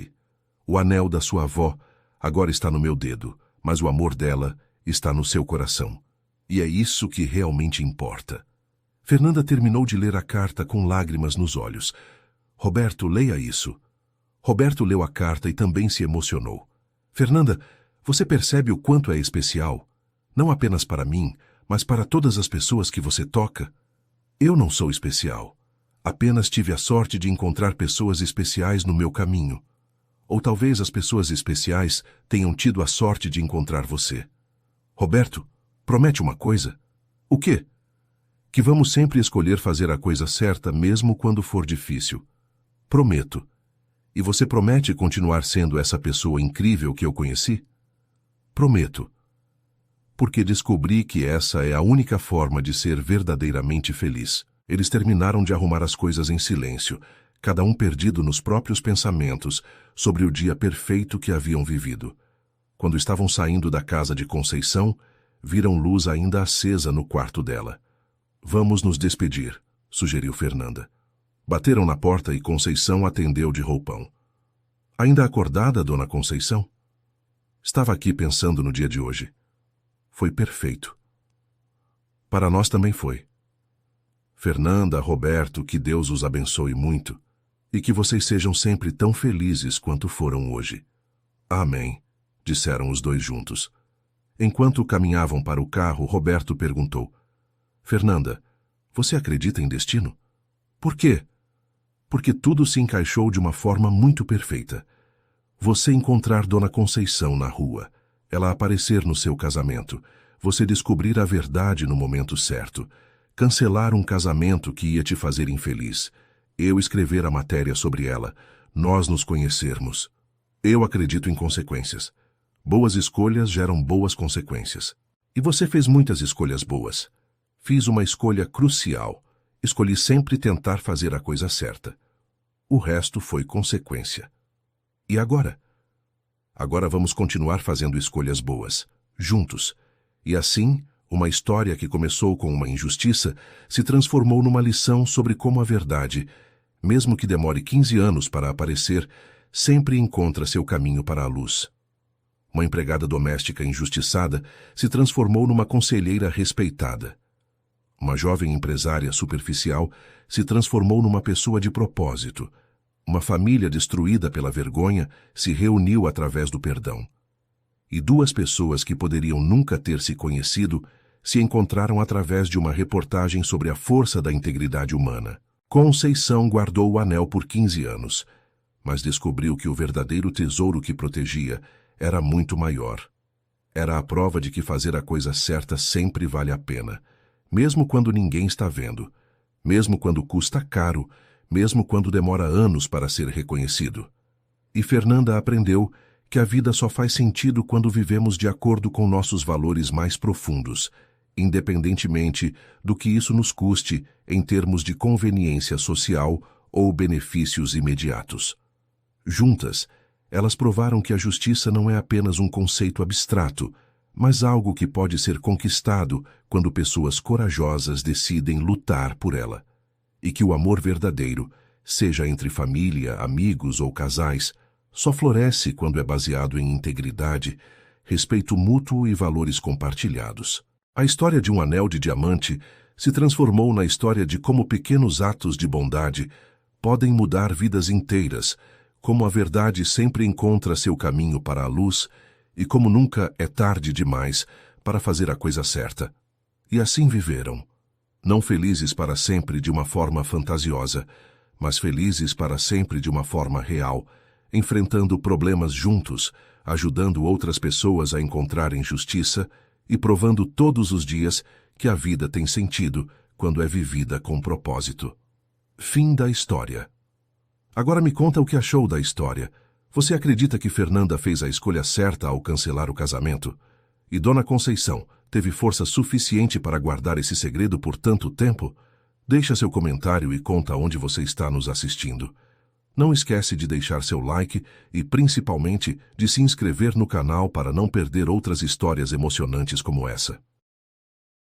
O anel da sua avó agora está no meu dedo, mas o amor dela está no seu coração. E é isso que realmente importa. Fernanda terminou de ler a carta com lágrimas nos olhos. Roberto, leia isso. Roberto leu a carta e também se emocionou. Fernanda, você percebe o quanto é especial? Não apenas para mim, mas para todas as pessoas que você toca? Eu não sou especial. Apenas tive a sorte de encontrar pessoas especiais no meu caminho. Ou talvez as pessoas especiais tenham tido a sorte de encontrar você. Roberto, promete uma coisa. O quê? Que vamos sempre escolher fazer a coisa certa mesmo quando for difícil. Prometo. E você promete continuar sendo essa pessoa incrível que eu conheci? Prometo. Porque descobri que essa é a única forma de ser verdadeiramente feliz. Eles terminaram de arrumar as coisas em silêncio, cada um perdido nos próprios pensamentos sobre o dia perfeito que haviam vivido. Quando estavam saindo da casa de Conceição, viram luz ainda acesa no quarto dela. Vamos nos despedir, sugeriu Fernanda. Bateram na porta e Conceição atendeu de roupão. Ainda acordada, dona Conceição? Estava aqui pensando no dia de hoje. Foi perfeito. Para nós também foi. Fernanda, Roberto, que Deus os abençoe muito e que vocês sejam sempre tão felizes quanto foram hoje. Amém, disseram os dois juntos. Enquanto caminhavam para o carro, Roberto perguntou: Fernanda, você acredita em destino? Por quê? Porque tudo se encaixou de uma forma muito perfeita. Você encontrar Dona Conceição na rua, ela aparecer no seu casamento, você descobrir a verdade no momento certo, cancelar um casamento que ia te fazer infeliz, eu escrever a matéria sobre ela, nós nos conhecermos. Eu acredito em consequências. Boas escolhas geram boas consequências. E você fez muitas escolhas boas. Fiz uma escolha crucial. Escolhi sempre tentar fazer a coisa certa. O resto foi consequência. E agora? Agora vamos continuar fazendo escolhas boas, juntos. E assim, uma história que começou com uma injustiça se transformou numa lição sobre como a verdade, mesmo que demore 15 anos para aparecer, sempre encontra seu caminho para a luz. Uma empregada doméstica injustiçada se transformou numa conselheira respeitada. Uma jovem empresária superficial se transformou numa pessoa de propósito. Uma família destruída pela vergonha se reuniu através do perdão. E duas pessoas que poderiam nunca ter se conhecido se encontraram através de uma reportagem sobre a força da integridade humana. Conceição guardou o anel por 15 anos, mas descobriu que o verdadeiro tesouro que protegia era muito maior. Era a prova de que fazer a coisa certa sempre vale a pena, mesmo quando ninguém está vendo, mesmo quando custa caro, mesmo quando demora anos para ser reconhecido. E Fernanda aprendeu que a vida só faz sentido quando vivemos de acordo com nossos valores mais profundos, independentemente do que isso nos custe em termos de conveniência social ou benefícios imediatos. Juntas, elas provaram que a justiça não é apenas um conceito abstrato, mas algo que pode ser conquistado quando pessoas corajosas decidem lutar por ela. E que o amor verdadeiro, seja entre família, amigos ou casais, só floresce quando é baseado em integridade, respeito mútuo e valores compartilhados. A história de um anel de diamante se transformou na história de como pequenos atos de bondade podem mudar vidas inteiras, como a verdade sempre encontra seu caminho para a luz e como nunca é tarde demais para fazer a coisa certa. E assim viveram. Não felizes para sempre de uma forma fantasiosa, mas felizes para sempre de uma forma real, enfrentando problemas juntos, ajudando outras pessoas a encontrarem justiça e provando todos os dias que a vida tem sentido quando é vivida com propósito. Fim da história. Agora me conta o que achou da história. Você acredita que Fernanda fez a escolha certa ao cancelar o casamento? E Dona Conceição teve força suficiente para guardar esse segredo por tanto tempo? Deixa seu comentário e conta onde você está nos assistindo. Não esquece de deixar seu like e, principalmente, de se inscrever no canal para não perder outras histórias emocionantes como essa.